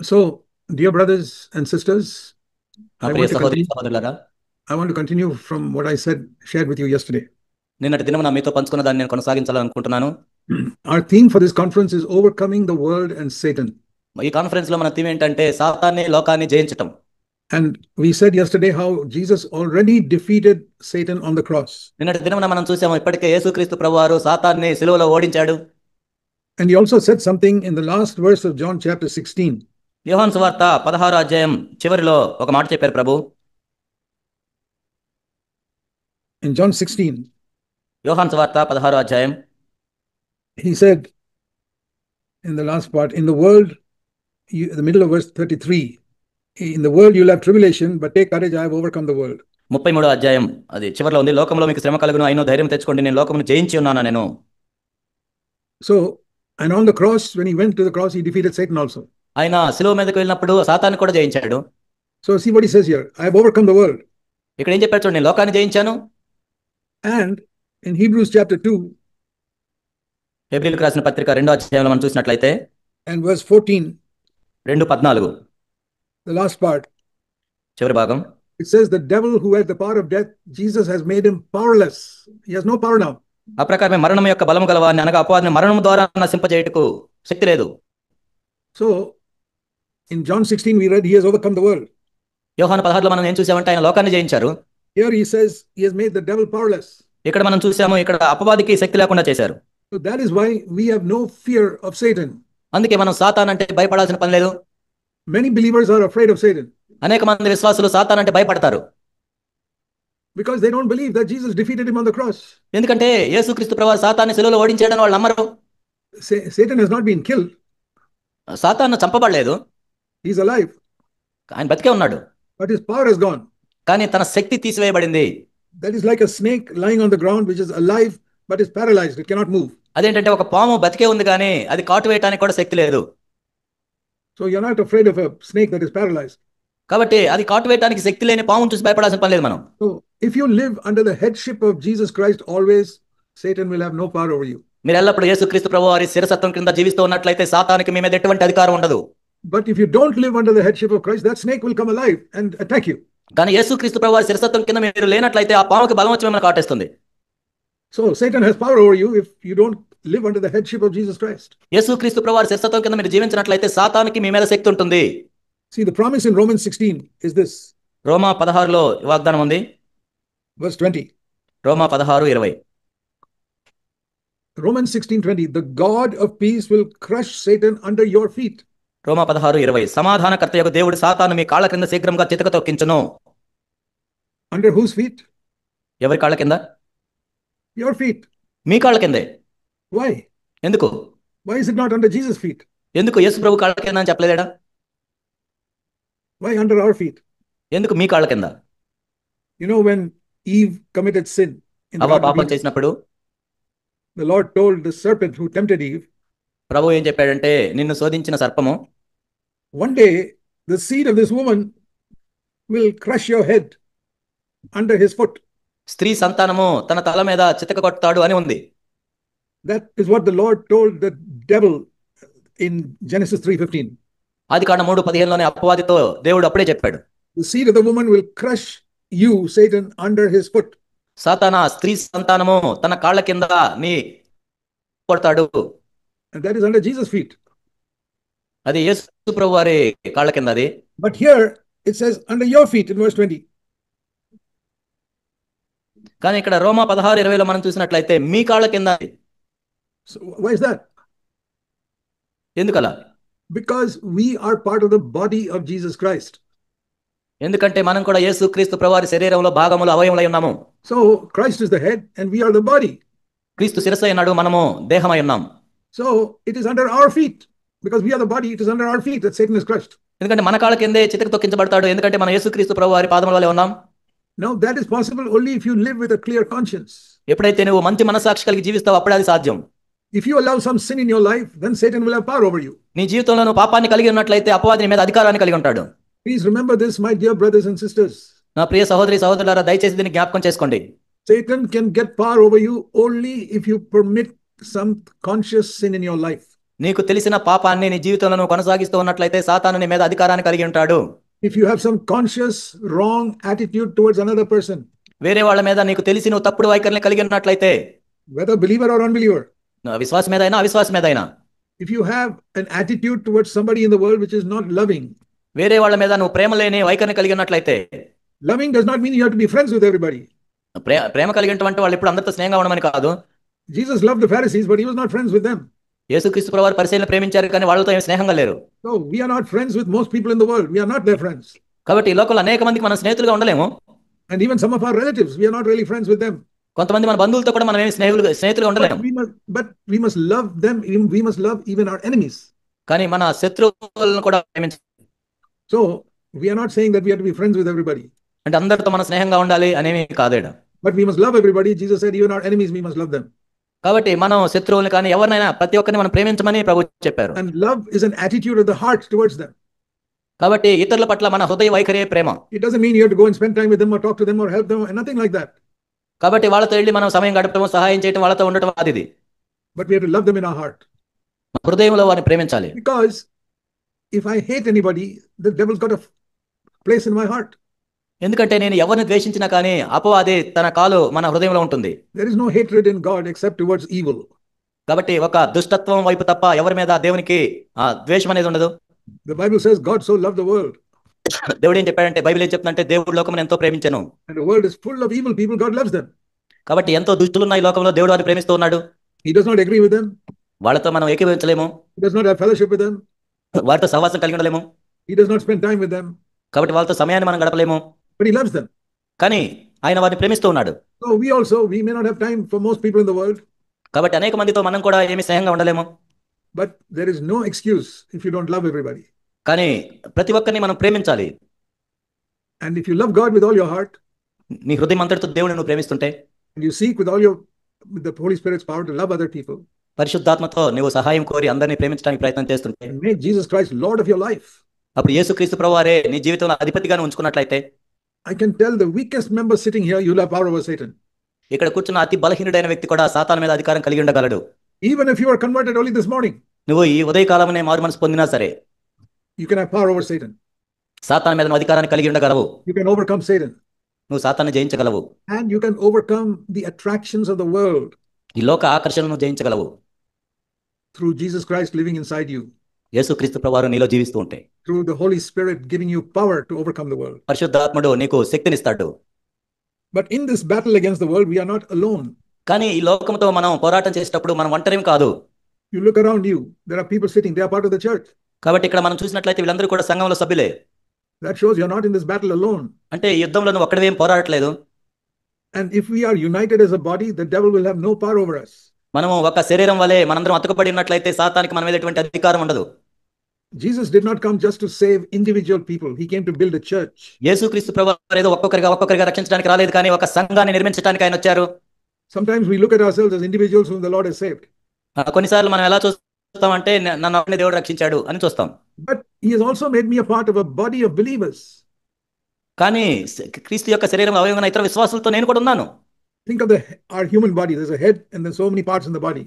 So, dear brothers and sisters, నా I Priya want to సహోదరి continue. సహోదరులారా, I want to continue from what I shared with you yesterday. నిన్నటి దినం మీతో పంచుకున్న దాన్ని నేను కొనసాగించాలనుకుంటున్నాను. Our theme for this conference is overcoming the world and Satan. ఈ కాన్ఫరెన్స్ లో మన థీమ్ ఏంటంటే సాతాన్ని లోకాన్ని జయించటం. And we said yesterday how Jesus already defeated Satan on the cross. నిన్నటి దినం మనం చూసాము, ఇప్పటికే యేసుక్రీస్తు ప్రభువారు సాతాన్ని సిలువలో ఓడించాడు. And he also said something in the last verse of John chapter 16. యోహాను సువార్త 16వ అధ్యాయం చివరిలో ఒక మాట చెప్పారు ప్రభు. In John 16, యోహాను సువార్త 16వ అధ్యాయం he said in the last part, in the world, the middle of verse 33, in the world you'll have tribulation, but take courage, I have overcome the world. 33వ అధ్యాయం అది చివరిలో ఉంది. లోకంలో మీకు శ్రమ కలుగును, అయినో ధైర్యం తెచ్చుకోండి, నేను లోకమును జయించి ఉన్నాను నేను. So, and on the cross, when he went to the cross, he defeated Satan also. ఆయన సిలువ మీదకి వెళ్ళినప్పుడు సాతాన్ని కూడా జయించాడు. So see what he says here. I have overcome the world. ఇక్కడ ఏం చెప్పాడు చూడండి, నేను లోకాన్ని జయించాను. And in Hebrews chapter 2 హెబ్రీయులకు రాసిన పత్రిక 2వ అధ్యాయంలో మనం చూసినట్లయితే and verse 14, 2:14 the last part, చివరి భాగం, it says the devil who had the power of death, Jesus has made him powerless. He has no power now. ఆ ప్రకారమే మరణం యొక్క బలము గలవాన్ని అనగా అపవాదిని మరణం ద్వారా నశింపజేయుటకు శక్తి లేదు. So in John 16 we read he has overcome the world. యోహాను 16లో మనం ఏం చూసామంటే ఆయన లోకాన్ని జయించారు. Here he says he has made the devil powerless. ఇక్కడ మనం చూసాము, ఇక్కడ అపవాదికి శక్తి లేకుండా చేశారు. So that is why we have no fear of Satan. అందుకే మనం సాతాన్ అంటే భయపడాల్సిన పని లేదు. Many believers are afraid of Satan అనేక మంది విశ్వాసులు సాతాన్ అంటే భయపడతారు. because they don't believe that Jesus defeated him on the cross. ఎందుకంటే యేసుక్రీస్తు ప్రభువు సాతాన్ని సిలువలో ఓడించాడని వాళ్ళు నమ్మరు. Satan has not been killed. సాతాను చంపబడలేదు, He's alive, ఆయన బతికే ఉన్నాడు. but his power has gone. కానీ తన శక్తి తీసివేయబడింది. That is like a snake lying on the ground which is alive but is paralyzed. It cannot move. అదేంటంటే ఒక పాము బతికే ఉంది కానీ అది కాటు వేయడానికి కూడా శక్తి లేదు. So you're not afraid of a snake that is paralyzed. కాబట్టి అది కాటు వేయడానికి శక్తి లేని పామును చూసి భయపడాల్సిన పని లేదు మనం. So if you live under the headship of Jesus Christ always, Satan will have no power over you. మీరు ఎల్లప్పుడూ యేసుక్రీస్తు ప్రభువు వారి శిరసత్వం కింద జీవిస్తూ ఉన్నట్లయితే సాతానికి మీ మీద ఎటువంటి అధికారం ఉండదు. But if you don't live under the headship of Christ, that snake will come alive and attack you. కానీ యేసుక్రీస్తు ప్రభువు వారి శిరసత్వం కింద మీరు లేనట్లయితే ఆ పాముకి బలం వచ్చి మిమ్మల్ని కాటేస్తుంది. So Satan has power over you if you don't live under the headship of Jesus Christ. యేసుక్రీస్తు ప్రభువు వారి శిరసత్వం కింద మీరు జీవించినట్లయితే సాతానికి మీ మీద శక్తి ఉంటుంది. See, the promise in Romans 16 is this. రోమా 16లో వాగ్దానం ఉంది. Verse 20. Roma 16:20. Romans 16:20. The God of peace will crush Satan under your feet. రోమా 16:20. సమాధానకర్త యొక్క దేవుడు సాతాను మీ కాళ్ళ కింద శీఘ్రంగా చితక తొక్కించును. Under whose feet? ఎవరి కాళ్ళ కింద? Your feet. మీ కాళ్ళ కిందే. Why? ఎందుకు? Why is it not under Jesus' feet? ఎందుకు యేసు ప్రభు కాళ్ళ కింద అని చెప్పలేదా? Why under our feet? ఎందుకు మీ కాళ్ళ కింద? You know, when Eve committed sin in the అవ్వ Garden of పాపం Eden, చేసినప్పుడు the Lord told the serpent who tempted Eve, ప్రభు ఏం చెప్పాడంటే, నిన్ను శోధించిన సర్పము one day the seed of this woman will crush your head under his foot. స్త్రీ సంతానము తన తల మీద చితక కొడతాడు అని ఉంది. That is what the Lord told the devil in Genesis 3:15. ఆదికాండం 3:15లోనే అపవాదితో దేవుడు అప్పుడే చెప్పాడు, The seed of the woman will crush you, Satan, under his foot. సాతాన స్త్రీ సంతానము తన కాళ్ళ కింద నీ కొడతాడు. And that is under Jesus' feet. అది యేసు ప్రభు వారి కాళ్ళ కింద అది. But here it says under your feet in verse 20. కానీ ఇక్కడ రోమా 16:20లో మనం చూసినట్లయితే మీ కాళ్ళ కింద. So why is that? ఎందుకలా? Because we are part of the body of Jesus Christ. ఎందుకంటే మనం కూడా యేసుక్రీస్తు ప్రభువారి శరీరంలో భాగములు అవయములై ఉన్నాము. So Christ is the head and we are the body. క్రీస్తు శిరస్సు అయినాడు, మనము దేహమై ఉన్నాం. So it is under our feet. Because we are the body, it is under our feet that Satan is crushed. ఎందుకంటే మన కాళ్ళ కిందే చితక తొక్కించబడతాడు, ఎందుకంటే మనం యేసుక్రీస్తు ప్రభువారి పాదముల వలె ఉన్నాం. Now that is possible only if you live with a clear conscience. ఎప్పుడైతే నువ్వు మంచి మనస్సాక్షి కలిగి జీవిస్తావో అప్పుడే అది సాధ్యం. If you allow some sin in your life, then Satan will have power over you. నీ జీవితంలో నువ్వు పాపాన్ని కలిగి ఉన్నట్లయితే అపవాది నీ మీద అధికారాన్ని కలిగి ఉంటాడు. Please remember this, my dear brothers and sisters. నా ప్రియ సహోదరి సహోదరులారా, దయచేసి దీన్ని జ్ఞాపకం చేసుకోండి. Satan can get power over you only if you permit some conscious sin in your life. నీకు తెలిసిన పాపాన్ని నీ జీవితంలో నువ్వు కొనసాగిస్తూ ఉన్నట్లయితే సాతాను నీ మీద అధికారాన్ని కలిగి ఉంటాడు. If you have some conscious wrong attitude towards another person, వేరే వాళ్ళ మీద నీకు తెలిసి నువ్వు తప్పుడు వైఖరిని కలిగి ఉన్నట్లయితే, whether believer or unbeliever, విశ్వాసం మీదైనా అవిశ్వాసం మీదైనా, if you have an attitude towards somebody in the world which is not loving, వేరే వాళ్ళ మీద నువ్వు ప్రేమ లేని వైఖరిని కలిగి ఉన్నట్లయితే, loving does not mean you have to be friends with everybody. ప్రేమ కలిగినటువంటి వాళ్ళు ఇప్పుడు అందరితో స్నేహంగా ఉండమని కాదు. Jesus loved the Pharisees, but he was not friends with them. యేసుక్రీస్తు ప్రభువారు పరిసయ్యులను ప్రేమించారు, కానీ వాళ్ళతో ఏం స్నేహంగా లేరు. So we are not friends with most people in the world. We are not their friends. కాబట్టి ఈ లోకంలో అనేక మందికి మనం స్నేహితులుగా ఉండలేము. And even some of our relatives, we are not really friends with them. కొంతమంది మన బంధువులతో కూడా మనం ఏమి స్నేహితులుగా ఉండలేము. But we must love them. We must love even our enemies. కానీ మన శత్రువులను కూడా ప్రేమించాలి. So we are not saying that we have to be friends with everybody. అంటే అందరితో మనం స్నేహంగా ఉండాలి అనేవి కాదేడ. But we must love everybody. Jesus said, even our enemies, we must love them. కాబట్టి మనం శత్రువులు కానీ ఎవరినైనా ప్రతి ఒక్కరిని మనం ప్రేమించమని ప్రభు చెప్పారు. And love is an attitude of the heart towards them. కాబట్టి ఇతరుల పట్ల మన హృదయ వైఖరి ప్రేమ. It doesn't mean you have to go and spend time with them or talk to them or help them and nothing like that. కాబట్టి వాళ్ళతో వెళ్ళి మనం సమయం గడపడం, సహాయం చేయడం, వాళ్ళతో ఉండటం అది. But we have to love them in our heart. హృదయంలో వారిని ప్రేమించాలి. Because if I hate anybody, the devil's got a place in my heart. ఎందుకంటే నేను ఎవరిని ద్వేషించినా కానీ అపవాది తన కాలు మన హృదయంలో ఉంటుంది. There is no hatred in God except towards evil. కాబట్టి ఒక దుష్టత్వం వైపు తప్ప ఎవరి మీద దేవునికి ద్వేషం అనేది ఉండదు. The Bible says God so loved the world. దేవుడు ఏం చెప్పాడంటే, బైబిల్ ఏం చెప్తుందంటే దేవుడు లోకమును ఎంతో ప్రేమించెను. And the world is full of evil people. God loves them. కాబట్టి ఎంతో దుష్టులు ఉన్న ఈ లోకంలో దేవుడు వారిని ప్రేమిస్తూ ఉన్నాడు. He does not agree with them. వాళ్ళతో మనం ఏకీభవించలేము. He does not have fellowship with them. వారితో సహవాసం కలిగి ఉండలేము. He does not spend time with them. కాబట్టి వాళ్ళతో సమయాన్ని మనం గడపలేము. But he loves them. కానీ ఆయన వారిని ప్రేమిస్తూ ఉన్నాడు. So we may not have time for most people in the world. కాబట్టి అనేక మందితో మనం కూడా ఏమి స్నేహంగా ఉండలేము. But there is no excuse if you don't love everybody. కానీ ప్రతి ఒక్కరిని మనం ప్రేమించాలి. And if you love God with all your heart, నీ హృదయం అంతటితో దేవుని నువ్వు ప్రేమిస్తుంటే, and you seek with the Holy Spirit's power to love other people, పరిశుద్ధాత్మతో నువ్వు సహాయం కోరి అందరినీ ప్రేమించడానికి ప్రయత్నం చేస్తుంటే, and make Jesus Christ Lord of your life, అప్పుడు యేసుక్రీస్తు ప్రభువారే నీ జీవితంలో అధిపతిగా ఉంచుకున్నట్లయితే, I can tell the weakest member sitting here, you'll have power over Satan. ఇక్కడ కూర్చున్న అతి బలహీనుడైన వ్యక్తి కూడా సాతాను మీద అధికారం కలిగి ఉండగలడు. Even if you are converted only this morning, నువ్వు ఈ ఉదయకాలమునే మారు మనసు పొందినా సరే, you can have power over Satan. సాతాను మీద నువ్వు అధికారాన్ని కలిగి ఉండగలవు. You can overcome Satan. నువ్వు సాతాన్ని జయించగలవు. And you can overcome the attractions of the world ఈ లోక ఆకర్షణను జయించగలవు through Jesus Christ living inside you. యేసుక్రీస్తు ప్రభువారు నీలో జీవిస్తూ ఉంటే, Through the Holy Spirit giving you power to overcome the world. పరిశుద్ధాత్ముడు నీకు శక్తినిస్తాడు. But in this battle against the world, we are not alone. కానీ ఈ లోకంతో మనం పోరాటం చేసేటప్పుడు మనం ఒంటరిం కాదు. You look around you, there are people sitting, they are part of the church. కాబట్టి ఇక్కడ మనం చూసినట్లయితే వీళ్ళందరూ కూడా సంఘంలో సభ్యులే. That shows you're not in this battle alone. అంటే ఈ యుద్ధంలో నువ్వు ఒక్కడివేం పోరాడట్లేదు. And if we are united as a body, the devil will have no power over us. మనము ఒక శరీరం వలె మనందరం అతుకబడి ఉన్నట్లయితే సాతానికి మన మీద ఎటువంటి అధికారం ఉండదు. Jesus did not come just to save individual people. He came to build a church. యేసుక్రీస్తు ప్రభువారు ఏదో ఒక్కొక్కరిగా రక్షించడానికి రాలేదు, కానీ ఒక సంఘాన్ని నిర్మించడానికి ఆయన వచ్చారు. Sometimes we look at ourselves as individuals whom the Lord has saved. కొన్నిసార్లు మనం ఎలా చూస్తామంటే నన్ను ఒక్కడే దేవుడు రక్షించాడు అని చూస్తాం. But he has also made me a part of a body of believers. కానీ క్రీస్తు యొక్క శరీరం అవయవమైన ఇతర విశ్వాసులతో నేను కూడా ఉన్నాను. Think of our human body. There's a head and there's so many parts in the body.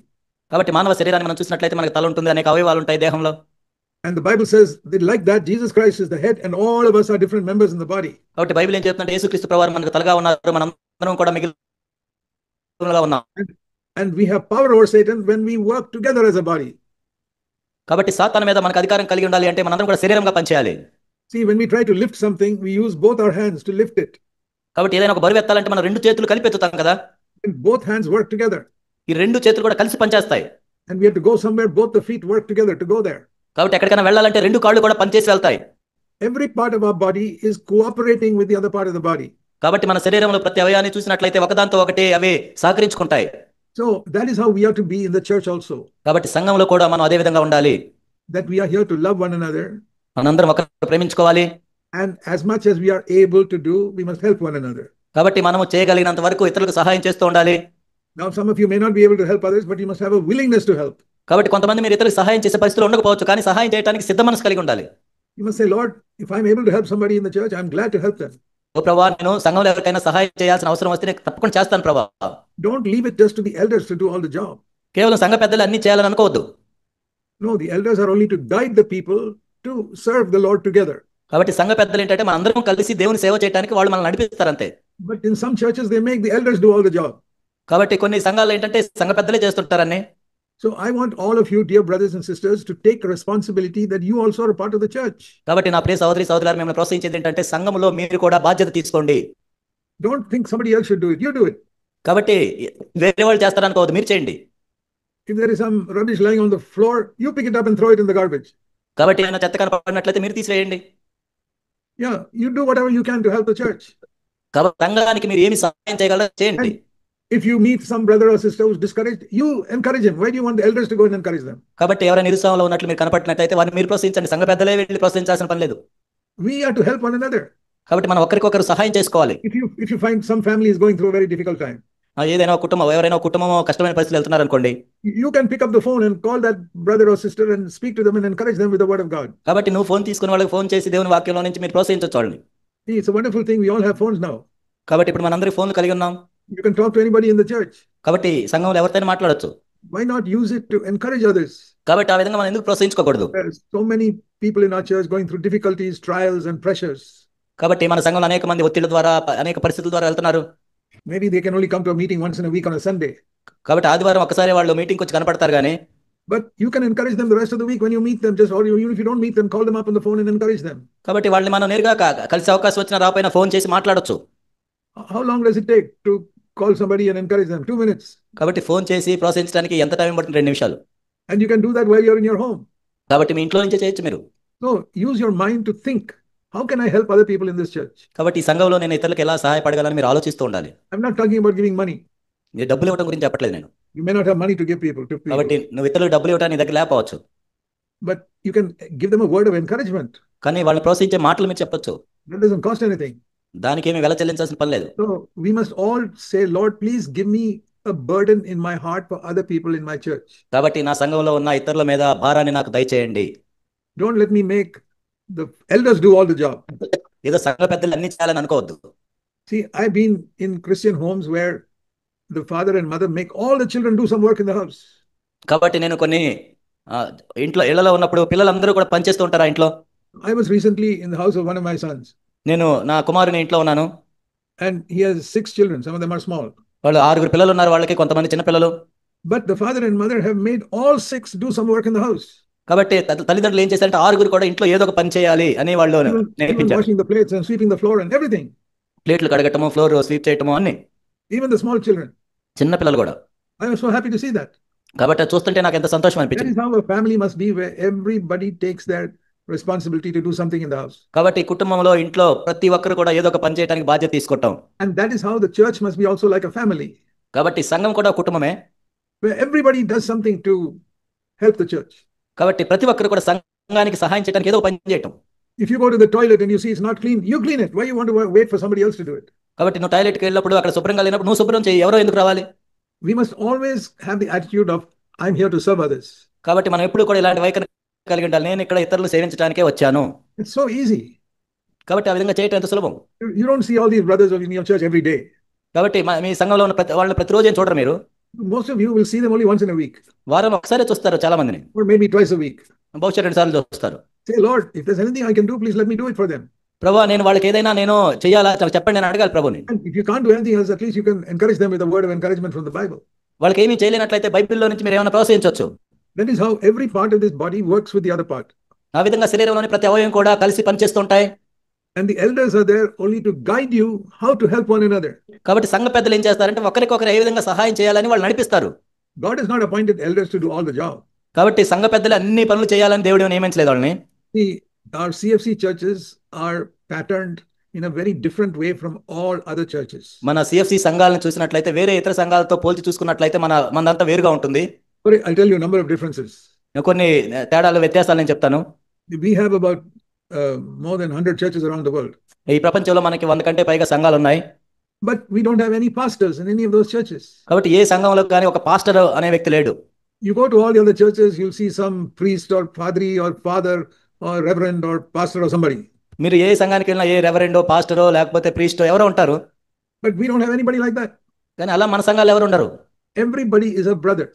కాబట్టి మానవ శరీరాన్ని మనం చూసినట్లయితే మనకు తల ఉంటుంది, అనేక అవయవాలు ఉంటాయి దేహంలో. And the Bible says that like that Jesus Christ is the head and all of us are different members in the body. కాబట్టి బైబిల్ ఏం చెప్తుందంటే యేసుక్రీస్తు ప్రభువారు మనకు తలగా ఉన్నారు, మనందరం కూడా మిగిలినగా ఉన్నాం. And we have power over Satan when we work together as a body. కాబట్టి సాతాను మీద మనకు అధికారం కలిగి ఉండాలి అంటే మనందరం కూడా శరీరంగా పనిచేయాలి. See, when we try to lift something, we use both our hands to lift it. కాబట్టి ఏదైనా ఒక బరువు ఎత్తాలంటే మనం రెండు చేతులు కలిపి ఎత్తుతాం కదా. And both hands work together. ఈ రెండు చేతులు కూడా కలిసి పనిచేస్తాయి. And we have to go somewhere, both the feet work together to go there. కాబట్టి ఎక్కడికైనా వెళ్ళాలంటే రెండు కాళ్ళు కూడా పనిచేసి వెళ్తాయి. Every part of our body is cooperating with the other part of the body. కాబట్టి మన శరీరంలో ప్రతి అవయాన్ని చూసినట్లయితే ఒకదాంతో ఒకటి అవి సహకరించుకుంటాయి. So that is how we have to be in the church also. కాబట్టి సంఘంలో కూడా మనం అదే విధంగా ఉండాలి. That we are here to love one another. మనందరం ఒకరిని ప్రేమించుకోవాలి. And as much as we are able to do, we must help one another. కాబట్టి మనము చేయగలిగినంత వరకు ఇతరులకు సహాయం చేస్తూ ఉండాలి. Now some of you may not be able to help others, but you must have a willingness to help. కాబట్టి కొంతమంది మీరు ఇతరులకు సహాయం చేసే పరిస్థితులు ఉండకపోవచ్చు, కానీ సహాయం చేయడానికి సిద్ధ మనసు కలిగి ఉండాలి. You must say, Lord, if I'm able to help somebody in the church, I'm glad to help them. ఓ ప్రభువా, నేను సంఘంలో ఎవరికైనా సహాయం చేయాల్సిన అవసరం వస్తే నేను తప్పకుండా చేస్తాను ప్రభువా. Don't leave it just to the elders to do all the job. కేవలం సంఘ పెద్దలు అన్ని చేయాలని అనుకోవద్దు. No, the elders are only to guide the people to serve the Lord together. కాబట్టి సంఘ పెద్దలు ఏంటంటే మన అందరం కలిసి దేవుని సేవ చేయడానికి వాళ్ళు మనల్ని నడిపిస్తారు అంతే. But in some churches, they make the elders do all the job. కాబట్టి కొన్ని సంఘాలు ఏంటంటే సంఘ పెద్దలే చేస్తుంటారని. So I want all of you, dear brothers and sisters, to take responsibility that you also are a part of the church. కాబట్టి నా ప్రియ సహోదరి సహోదరులారా, మిమ్మల్ని ప్రోత్సహించేది ఏంటంటే సంఘములో మీరు కూడా బాధ్యత తీసుకోండి. Don't think somebody else should do it. You do it. కాబట్టి వేరే వాళ్ళు చేస్తారనుకోవద్దు, మీరు చేయండి. If there is some rubbish lying on the floor, you pick it up and throw it in the garbage. కాబట్టి ఏమైనా చెత్త కనపడినట్లయితే మీరు తీసివేయండి. Yeah, you do whatever you can to help the church. కాబట్టి సంఘానికి మీరు ఏమి సహాయం చేయగలరో చేయండి. If you meet some brother or sister who's discouraged, you encourage him. Why do you want the elders to go and encourage them? కాబట్టి ఎవరైనా నిరుత్సాహంలో ఉన్నట్లు మీరు కనపడినట్లయితే వారిని మీరు ప్రోత్సహించండి. సంఘ పెద్దలే వెళ్ళి ప్రోత్సహించాల్సిన పని లేదు. We have to help one another. కాబట్టి మనం ఒకరికొకరు సహాయం చేసుకోవాలి. If you find some family is going through a very difficult time, ఏదైనా కుటుంబం ఎవరైనా కుటుంబం కష్టమైన పరిస్థితులు వెళ్తున్నారు అనుకోండి, you can pick up the phone and call that brother or sister and speak to them and encourage them with the word of God. కాబట్టి నువ్వు ఫోన్ తీసుకుని వాళ్ళకి ఫోన్ చేసి దేవుని వాక్యంలో నుంచి మీరు ప్రోత్సహించవచ్చు వాళ్ళని. It's a wonderful thing. We all have phones now. కాబట్టి ఇప్పుడు మనందరి ఫోన్లు కలిగి ఉన్నాం. You can talk to anybody in the church. కాబట్టి సంఘంలో ఎవరితోనే మాట్లాడొచ్చు. Why not use it to encourage others? కాబట్టి ఆ విధంగా మనం ఎందుకు ప్రోత్సహించుకోకూడదు? There are so many people in our church going through difficulties, trials and pressures. కాబట్టి మన సంఘంలో అనేక మంది ఒత్తిళ్ల ద్వారా అనేక పరిస్థితుల ద్వారా వెళ్తున్నారు. Maybe they can only come to a meeting once in a week on a Sunday. కాబట్టి ఆదివారం ఒకసారి వాళ్ళు మీటింగ్కి వచ్చి కనపడతారు కానీ, but you can encourage them the rest of the week when you meet them. Just or even if you don't meet them, call them up on the phone and encourage them. కాబట్టి వాళ్ళని మనం నేరుగా కలిసే అవకాశం వచ్చినా రాపోయినా phone చేసి మాట్లాడొచ్చు. How long does it take to call somebody and encourage them? 2 minutes. కాబట్టి ఫోన్ చేసి ప్రోత్సహించడానికి ఎంత టైం పడుతుంది? 2 నిమిషాలు. And you can do that while you're in your home. కాబట్టి మీ ఇంట్లో నుంచే చేయొచ్చు మీరు. So use your mind to think, how can I help other people in this church? కాబట్టి ఈ సంఘంలో నేను ఇతరులకు ఎలా సహాయపడగలని మీరు ఆలోచిస్తూ ఉండాలి. I'm not talking about giving money. నేను డబ్బులు ఇవ్వడం గురించి చెప్పట్లేదు నేను. You may not have money to give people. కాబట్టి నువ్వు ఇతరులకు డబ్బులు ఇవ్వడానికి నీ దగ్గర లేకపోవచ్చు. But you can give them a word of encouragement. కానీ వాళ్ళని ప్రోత్సహించే మాటలు మీరు చెప్పొచ్చు. That doesn't cost anything. దానికి ఏమి వెల చెల్లించాల్సిన పని లేదు. So we must all say, Lord, please give me a burden in my heart for other people in my church. కాబట్టి నా సంఘంలో ఉన్న ఇతరుల మీద భారాన్ని నాకు దయచేయండి. Don't let me make the elders do all the job. ఏదో సంఘ పెద్దలు అన్ని చేయాలని అనుకోవద్దు. See, I've been in Christian homes where the father and mother make all the children do some work in the house. కాబట్టి నేను కొన్ని ఇంట్లో ఇళ్లలో ఉన్నప్పుడు పిల్లలందరూ కూడా పనిచేస్తూ ఉంటారు ఇంట్లో. I was recently in the house of one of my sons. నేను నా కుమారుని ఇంట్లో ఉన్నాను. And he has 6 children. Some of them are small. వాళ్ళు 6 పిల్లలు ఉన్నారు, వాళ్ళకి కొంతమంది చిన్న పిల్లలు. But the father and mother have made all 6 do some work in the house. కాబట్టి తల్లిదండ్రులు ఏం చేశారంటే 6 కూడా ఇంట్లో ఏదో ఒక పని చేయాలి అని వాళ్ళు నేర్పించారు. Washing the plates and sweeping the floor and everything. ప్లేట్లు కడగటము, ఫ్లోర్ స్వీప్ చేయటము అన్ని. Even the small children. చిన్న పిల్లలు కూడా. I was so happy to see that. కాబట్టి చూస్తుంటే నాకు ఎంత సంతోషం అనిపించింది. That is how a family must be, where everybody takes their responsibility to do something in the house. కాబట్టి కుటుంబంలో ఇంట్లో ప్రతి ఒక్కరు కూడా ఏదో ఒక పని చేయడానికి బాధ్యత తీసుకుంటాం. And that is how the church must be also like a family. కాబట్టి సంఘం కూడా కుటుంబమే. Where everybody does something to help the church. కాబట్టి ప్రతి ఒక్కరు కూడా సంఘానికి సహాయం చేయడానికి ఏదో పని చేయటం. If you go to the toilet and you see it's not clean, you clean it. Why you want to wait for somebody else to do it? కాబట్టి నువ్వు టాయిలెట్కి వెళ్ళినప్పుడు అక్కడ శుభ్రంగా లేనప్పుడు నువ్వు శుభ్రం చేయి, ఎవరో ఎందుకు రావాలి? We must always have the attitude of I'm here to serve others. కాబట్టి మనం ఎప్పుడు కూడా ఇలాంటి వైఖరి కలిగి ఉండాలి. నేను ఇక్కడ ఇతరులు సేవించడానికే వచ్చాను. It's so easy. కాబట్టి ఆ విధంగా చేయటం ఎంత సులభం. You don't see all these brothers in your church every day. కాబట్టి మీ సంఘంలో ఉన్న వాళ్ళని ప్రతిరోజు ఏం చూడరు మీరు. Most of you will see them only once in a week. వారం ఒకసారి చూస్తారు చాలా మందిని. Or maybe twice a week. బహుశా 2 సార్లు చూస్తారు. Say, Lord, if there's anything I can do, please let me do it for them. ప్రభువా, నేను వాళ్ళకి ఏదైనా నేను చేయాలా చెప్పండి, నేను అడగాలి ప్రభుని. And if you can't do anything else, at least you can encourage them with a word of encouragement from the Bible. వాళ్ళకి ఏమీ చేయలేనట్లయితే బైబిల్లో నుంచి మీరు ఏమైనా ప్రోత్సహించవచ్చు. That is how every part of this body works with the other part. ఆ విధంగా శరీరంలోని ప్రతి అవయవం కూడా కలిసి పనిచేస్తుంటాయి. And the elders are there only to guide you how to help one another. కాబట్టి సంఘ పెద్దలు ఏం చేస్తారంటే ఒకరికొకరు ఏ విధంగా సహాయం చేయాలని వాళ్ళు నడిపిస్తారు. God has not appointed elders to do all the job. కాబట్టి సంఘ పెద్దలు అన్ని పనులు చేయాలని దేవుడు నియమించలేదు వాళ్ళని. See, our CFC churches are patterned in a very different way from all other churches. మన CFC సంఘాలను చూసినట్లయితే వేరే ఇతర సంఘాలతో పోల్చి చూసుకున్నట్లయితే మనదంతా వేరుగా ఉంటుంది. I'll tell you a number of differences. కొన్ని తేడాలు వ్యత్యాసాలు నేను చెప్తాను. We have about more than 100 churches around the world. ఈ ప్రపంచంలో మనకి 100 కంటే పైగా సంఘాలు ఉన్నాయి. But we don't have any pastors in any of those churches. కాబట్టి ఏ సంఘంలో కానీ ఒక పాస్టర్ అనే వ్యక్తి లేడు. You go to all the other churches, you'll see some priest or padri or father or reverend or pastor or somebody. మీరు ఏ సంఘానికి వెళ్ళినా ఏ రెవరెండో పాస్టరో లేకపోతే ప్రీస్టో ఎవరో ఉంటారు. But we don't have anybody like that. కానీ అలా మన సంఘాలు ఎవరు ఉండరు. Everybody is a brother.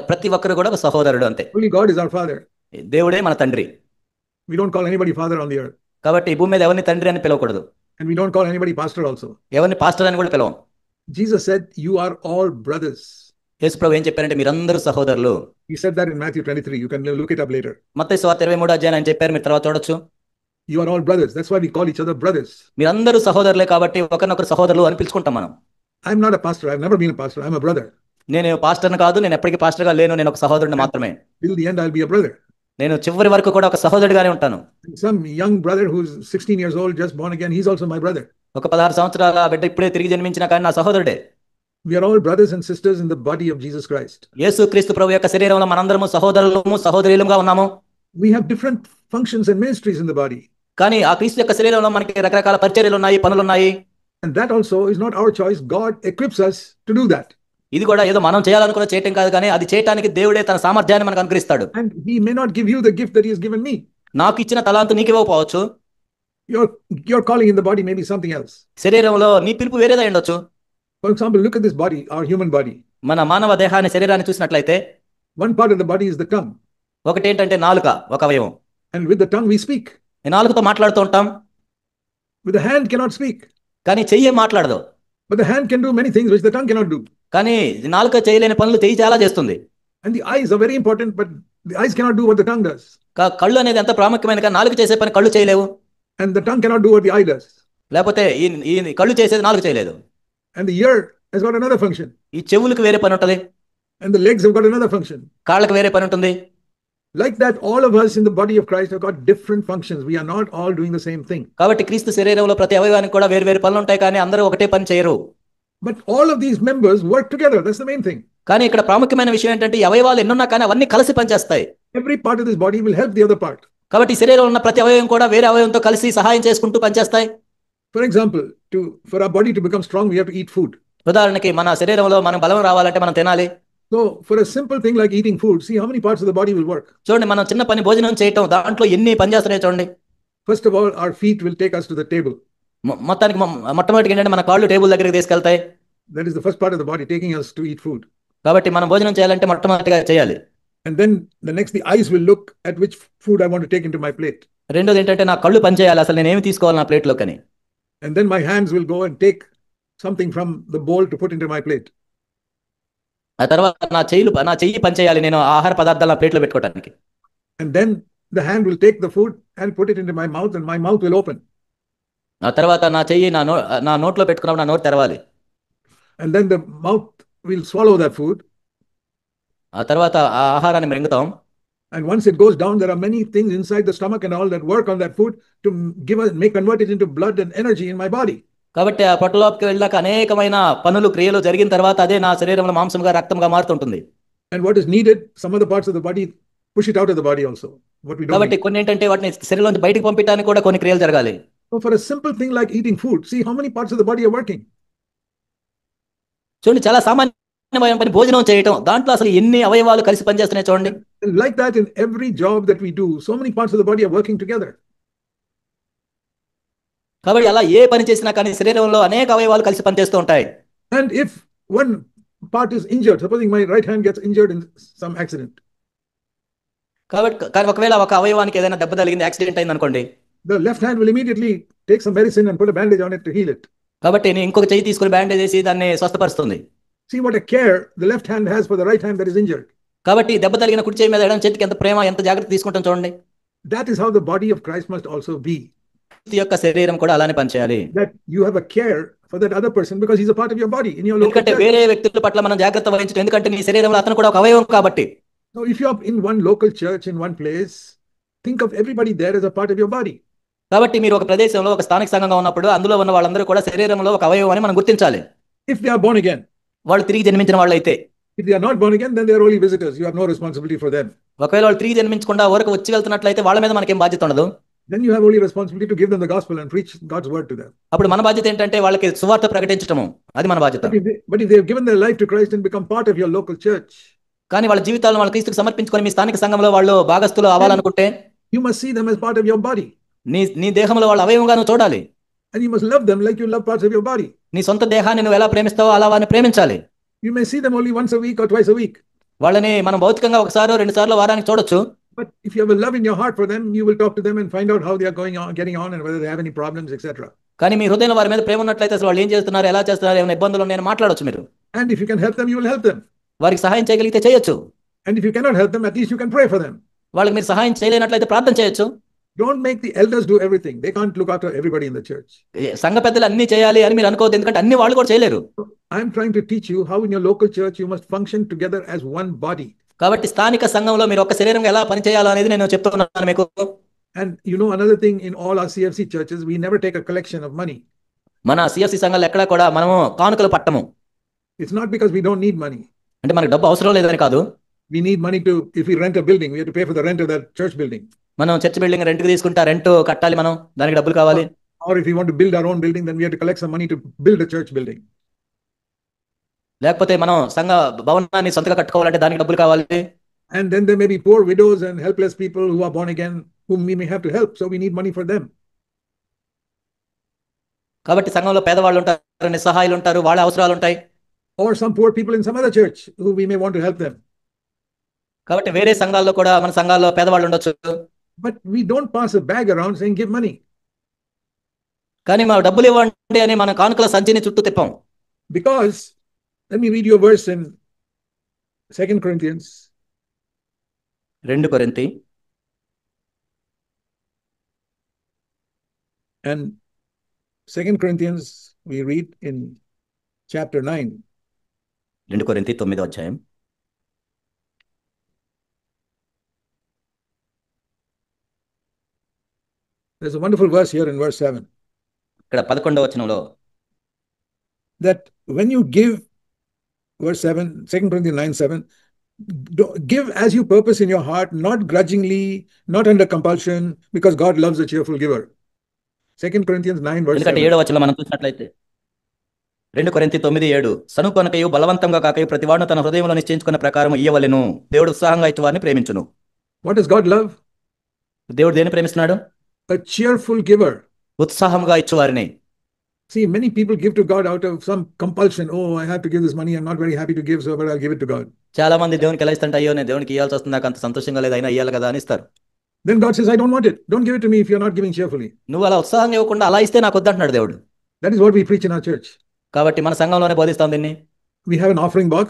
ప్రతి ఒక్కరు కూడా ఒక సహోదరుడు అంతే. Only God is our Father. దేవుడే మన తండ్రి. We don't call anybody father on the earth. కాబట్టి ఈ భూమి మీద ఎవరిని తండ్రి అని పిలవకూడదు. And we don't call anybody pastor also. ఎవరిని పాస్టర్ అని కూడా పిలవం. Jesus said, you are all brothers. యేసు ప్రభు ఏం చెప్పారంటే మీరందరూ సహోదరులు. He said that in Matthew 23. You can look it up later. మత్తయి సువార్త 23వ అధ్యాయం ఆయన చెప్పారు, మీరు తర్వాత చూడొచ్చు. You are all brothers. That's why we call each other brothers. మీరందరూ సహోదరులే కాబట్టి ఒకరినొకరు సహోదరులు అని పిలుచుకుంటాం మనం. I'm not a pastor. I've never been a pastor. I'm a brother. నేను పాస్టర్ని కాదు, నేను ఎప్పటికీ పాస్టర్గా లేను, నేను ఒక సహోదరుని మాత్రమే. Till the end, I'll be a brother. నేను చివరి వరకు కూడా ఒక సహోదరుడిగానే ఉంటాను. Some young brother who's 16 years old, just born again, he's also my brother. ఒక 16 సంవత్సరాల బిడ్డ ఇప్పుడే తిరిగి జన్మించిన కానీ నా సహోదరుడే. We are all brothers and sisters in the body of Jesus Christ. యేసు క్రీస్తు ప్రభు యొక్క శరీరంలో మనందరము సహోదరులము సహోదరులుగా ఉన్నాము. We have different functions and ministries in the body. కానీ ఆ క్రీస్తు యొక్క శరీరంలో మనకి రకరకాల పరిచర్యలు ఉన్నాయి, పనులు ఉన్నాయి. And that also is not our choice. God equips us to do that. ఇది కూడా ఏదో మనం చేయాలనుకున్న చేయటం కాదు, కానీ అది చేయడానికి దేవుడే తన సామర్థ్యాన్ని మనకు అనుగ్రహిస్తాడు. And he may not give you the gift that he has given me. నాకు ఇచ్చిన తలాంతు నీకు ఇవ్వకపోవచ్చు. Your calling in the body may be something else. శరీరంలో నీ పిలుపు వేరేదై ఉండొచ్చు. For example, look at this body, our human body. మన మానవ దేహాన్ని శరీరాన్ని చూసినట్లయితే one part of the body is the tongue. ఒకటి ఏంటంటే నాలుక, ఒక అవయవం. And with the tongue we speak. ఈ నాలుకతో మాట్లాడుతూ ఉంటాం. With the hand cannot speak. కానీ చెయ్యి మాట్లాడదు. But the hand can do many things which the tongue cannot do. కానీ నాలుక చేయలేని పనులు చెయ్యి చాలా చేస్తుంది. And the eyes are very important, but the eyes cannot do what the tongue does. కళ్ళు అనేది ఎంత ప్రాముఖ్యమైన, కానీ నాలుక చేసే పని కళ్ళు చేయలేవు. And the tongue cannot do what the eye does. లేకపోతే ఈ కళ్ళు చేసేది నాలుక చేయలేదు. And the ear has got another function. ఈ చెవులకు వేరే పని ఉంటుంది. And the legs have got another function. కాళ్ళకు వేరే పని ఉంటుంది. Like that, all of us in the body of Christ have got different functions. We are not all doing the same thing. కాబట్టి క్రీస్తు శరీరంలో ప్రతి అవయవానికి కూడా వేరు వేరు పనులు ఉంటాయి, కానీ అందరూ ఒకటే పని చేయరు. But all of these members work together. That's the main thing. కానీ ఇక్కడ ప్రాముఖ్యమైన విషయం ఏంటంటే ఈ అవయవాలు ఎన్నున్నా కానీ అవన్నీ కలిసి పనిచేస్తాయి. Every part of this body will help the other part. కాబట్టి శరీరంలో ఉన్న ప్రతి అవయవం కూడా వేరే అవయవంతో కలిసి సహాయం చేసుకుంటూ పనిచేస్తాయి. For example, for our body to become strong, we have to eat food. ఉదాహరణకి మన శరీరంలో మనం బలం రావాలంటే మనం తినాలి. So for a simple thing like eating food, see how many parts of the body will work. చూడండి, మనం చిన్న పని భోజనం చేయటం, దాంట్లో ఎన్ని పని చేస్తున్నాయి చూడండి. First of all, our feet will take us to the table. మొత్తానికి మొట్టమొదటిగా ఏంటంటే మన కాళ్ళు టేబుల్ దగ్గరికి తీసుకెళ్తాయి. That is the first part of the body, taking us to eat food. కాబట్టి మనం భోజనం చేయాలంటే మొట్టమొదటిగా చేయాలి. And then the eyes will look at which food I want to take into my plate. రెండోది ఏంటంటే నా కళ్ళు పని చేయాలి, అసలు నేను ఏమి తీసుకోవాలి నా ప్లేట్లో కని. And then my hands will go and take something from the bowl to put into my plate. ఆ తర్వాత నా చెయ్యి పని చేయాలి, నేను ఆహార పదార్థాలు నా ప్లేట్లో పెట్టుకోవడానికి. And then the hand will take the food and put it into my mouth, and my mouth will open. ఆ తర్వాత నా చెయ్యి నా నోట్లో పెట్టుకున్నప్పుడు నా నోరు తెరవాలి. And then the mouth will swallow that food. ఆ తర్వాత ఆ ఆహారాన్ని మింగుతాం. And once it goes down, there are many things inside the stomach and all that work on that food to convert it into blood and energy in my body. కాబట్టి ఆ పొట్టలోకి వెళ్ళాక అనేకమైన పనులు క్రియలు జరిగిన తర్వాత అదే నా శరీరంలో మాంసంగా రక్తంగా మారుతుంటుంది. And what is needed, some other parts of the body push it out of the body also. What we don't. కాబట్టి కొన్ని ఏంటంటే వాటిని శరీరం నుంచి బయటికి పంపించడానికి కూడా కొన్ని క్రియలు జరగాలి. So for a simple thing like eating food, see how many parts of the body are working. చూడండి, చాలా సామాన్యమైన పని భోజనం చేయటం, దాంట్లో అసలు ఎన్ని అవయవాలు కలిసి పనిచేస్తున్నాయి చూడండి. Like that in every job that we do, so many parts of the body are working together. కాబట్టి అలా ఏ పని చేసినా కానీ శరీరంలో అనేక అవయవాలు కలిసి పనిచేస్తూ ఉంటాయి. And if one part is injured, supposing my right hand gets injured in some accident. కాబట్టి ఒకవేళ ఒక అవయవానికి ఏదైనా దెబ్బ తగిలింది, యాక్సిడెంట్ అయింది అనుకోండి, the left hand will immediately take some medicine and put a bandage on it to heal it. కాబట్టి నేను ఇంకొక చెయ్యి తీసుకుని బ్యాండేజ్ చేసి దాన్ని స్వస్థపరుస్తుంది. See what a care the left hand has for the right hand that is injured. కాబట్టి దెబ్బ తగిలిన కుడి చేయి మీద ఎడమ చేతికి ఎంత ప్రేమ, ఎంత జాగ్రత్త తీసుకుంటాం చూడండి. That is how the body of Christ must also be. క్రీస్తు యొక్క శరీరం కూడా అలానే పనిచేయాలి. That you have a care for that other person because he's a part of your body in your local ఎందుకంటే church. వేరే వ్యక్తుల పట్ల మనం జాగ్రత్త వహించడం, ఎందుకంటే నీ శరీరంలో అతను కూడా ఒక అవయవం కాబట్టి. So if you are in one local church in one place, think of everybody there as a part of your body. కాబట్టి మీరు ఒక ప్రదేశంలో ఒక స్థానిక సంఘంగా ఉన్నప్పుడు అందులో ఉన్న వాళ్ళందరూ కూడా శరీరంలో ఒక అవయవం అని మనం గుర్తించాలి. If they are born again, వాళ్ళు తిరిగి జన్మించిన వాళ్ళు అయితే. if they are not born again, then they are only visitors. You have no responsibility for them. ఒకవేళ వాళ్ళు తిరిగి జన్మించకుండా ఊరకు వచ్చి వెళ్తున్నట్లయితే వాళ్ళ మీద మనకేం బాధ్యత ఉండదు. Then you have only responsibility to give them the gospel and preach God's word to them. అప్పుడు మన బాధ్యత ఏంటంటే వాళ్ళకి సువార్త ప్రకటించడము, అది మన బాధ్యత. But if they have given their life to Christ and become part of your local church, కానీ వాళ్ళ జీవితాలను వాళ్ళ క్రీస్తుకు సమర్పించుకొని మీ స్థానిక సంఘంలో వాళ్ళు భాగస్తులు అవ్వాలనుకుంటే you must see them as part of your body. నీ దేహంలో వాళ్ళ అవయవంగా నువ్వు చూడాలి. And you must love them like you love parts of your body. నీ సొంత దేహాన్ని నువ్వు ఎలా ప్రేమిస్తావో అలా వారిని ప్రేమించాలి. You may see them only once a week or twice a week. వాళ్ళని మనం భౌతికంగా ఒకసారి రెండు సార్లు వారానికి చూడొచ్చు. But if you have a love in your heart for them, you will talk to them and find out how they are going on, getting on, and whether they have any problems, etc. కానీ మీ హృదయంలో వారి మీద ప్రేమ ఉన్నట్లయితే అసలు వాళ్ళు ఏం చేస్తున్నారు, ఎలా చేస్తున్నారు, ఏమైనా ఇబ్బందులు ఉన్నాయని మాట్లాడొచ్చు మీరు. And if you can help them, you will help them. వారికి సహాయం చేయగలిగితే చేయొచ్చు. And if you cannot help them, at least you can pray for them. వాళ్ళకి మీరు సహాయం చేయలేనట్లయితే ప్రార్థన చేయొచ్చు. Don't make the elders do everything. They can't look after everybody in the church. సంఘ పెద్దలు అన్ని చేయాలి అని మీరు అనుకోవద్దు, ఎందుకంటే అన్ని వాళ్ళు కూడా చేయలేరు. I'm trying to teach you how in your local church you must function together as one body. కాబట్టి స్థానిక సంఘంలో మీరు ఒక శరీరంగా ఎలా పనిచేయాలో అనేది నేను చెప్తున్నాను మీకు. And you know another thing, in all our CFC churches, we never take a collection of money. మన సిఎఫ్సి సంఘాలు ఎక్కడా కూడా మనము కానుకలు పట్టము. It's not because we don't need money. అంటే మనకు డబ్బు అవసరం లేదని కాదు. We need money to, if we rent a building, we have to pay for the rent of that church building. మనం చర్చ్ బిల్డింగ్ రెంట్కి తీసుకుంటా, రెంట్ కట్టాలి, మనం దానికి డబ్బులు కావాలి. Or if we want to build our own building, then we have to collect some money to build a church building. లేకపోతే మనం సంఘ భవనాన్ని సొంతగా కట్టుకోవాలంటే దానికి డబ్బులు కావాలి. And then there may be poor widows and helpless people who are born again, whom we may have to help, so we need money for them. కాబట్టి సంఘంలో పేదవాళ్ళు ఉంటారు, నిస్సహాయులు ఉంటారు, వాళ్ళ అవసరాలు ఉంటాయి. Or some poor people in some other church who we may want to help them. కాబట్టి వేరే సంఘాల్లో కూడా మన సంఘాల్లో పేదవాళ్ళు ఉండొచ్చు. But we don't pass a bag around saying give money. కానీ మా డబ్బులు ఇవ్వండి అని మన కానుకల సంచిని చుట్టూ తిప్పాం. Because let me read you a verse in 2 Corinthians. 2 కొరింథీ and 2 Corinthians we read in chapter 9. 2 కొరింథీ 9వ అధ్యాయం. There's a wonderful verse here in verse 7. ఇక్కడ 11వ వచనంలో that when you give, verse 7, 2 Corinthians 9:7, give as you purpose in your heart, not grudgingly, not under compulsion, because God loves a cheerful giver. 2 Corinthians 9 verse 7. ఎందుకంటే 7వ వచనంలో మనం చూసినట్లయితే 2 కొరింథీ 9:7, సనుకొనకయు బలవంతంగా కాకయు ప్రతివాడును తన హృదయంలో నిశ్చయించుకున్న ప్రకారం ఇయ్యవలెను, దేవుడు ఉత్సాహంగా ఇచ్చేవారిని ప్రేమించును. What does God love? దేవుడు దేన్ని ప్రేమిస్తున్నాడు? A cheerful giver. ఉత్సాహంగా ఇచ్చేవారిని. See, many people give to God out of some compulsion. Oh, I have to give this money. I'm not very happy to give, so but I'll give it to God. చాలా మంది దేవునికి ఎలా ఇస్తుంటే, అయ్యో నేను దేవునికి ఇవ్వాల్సి వస్తుంది, నాకు అంత సంతోషంగా లేదు, అయినా ఇవ్వాలి కదా అని ఇస్తారు. Then God says, I don't want it. Don't give it to me if you're not giving cheerfully. నువ్వు అలా ఉత్సాహంగా ఇవ్వకుండా అలా ఇస్తే నాకు వద్దంటున్నాడు దేవుడు. That is what we preach in our church. కాబట్టి మన సంఘంలోనే బోధిస్తాం దీన్ని. We have an offering box.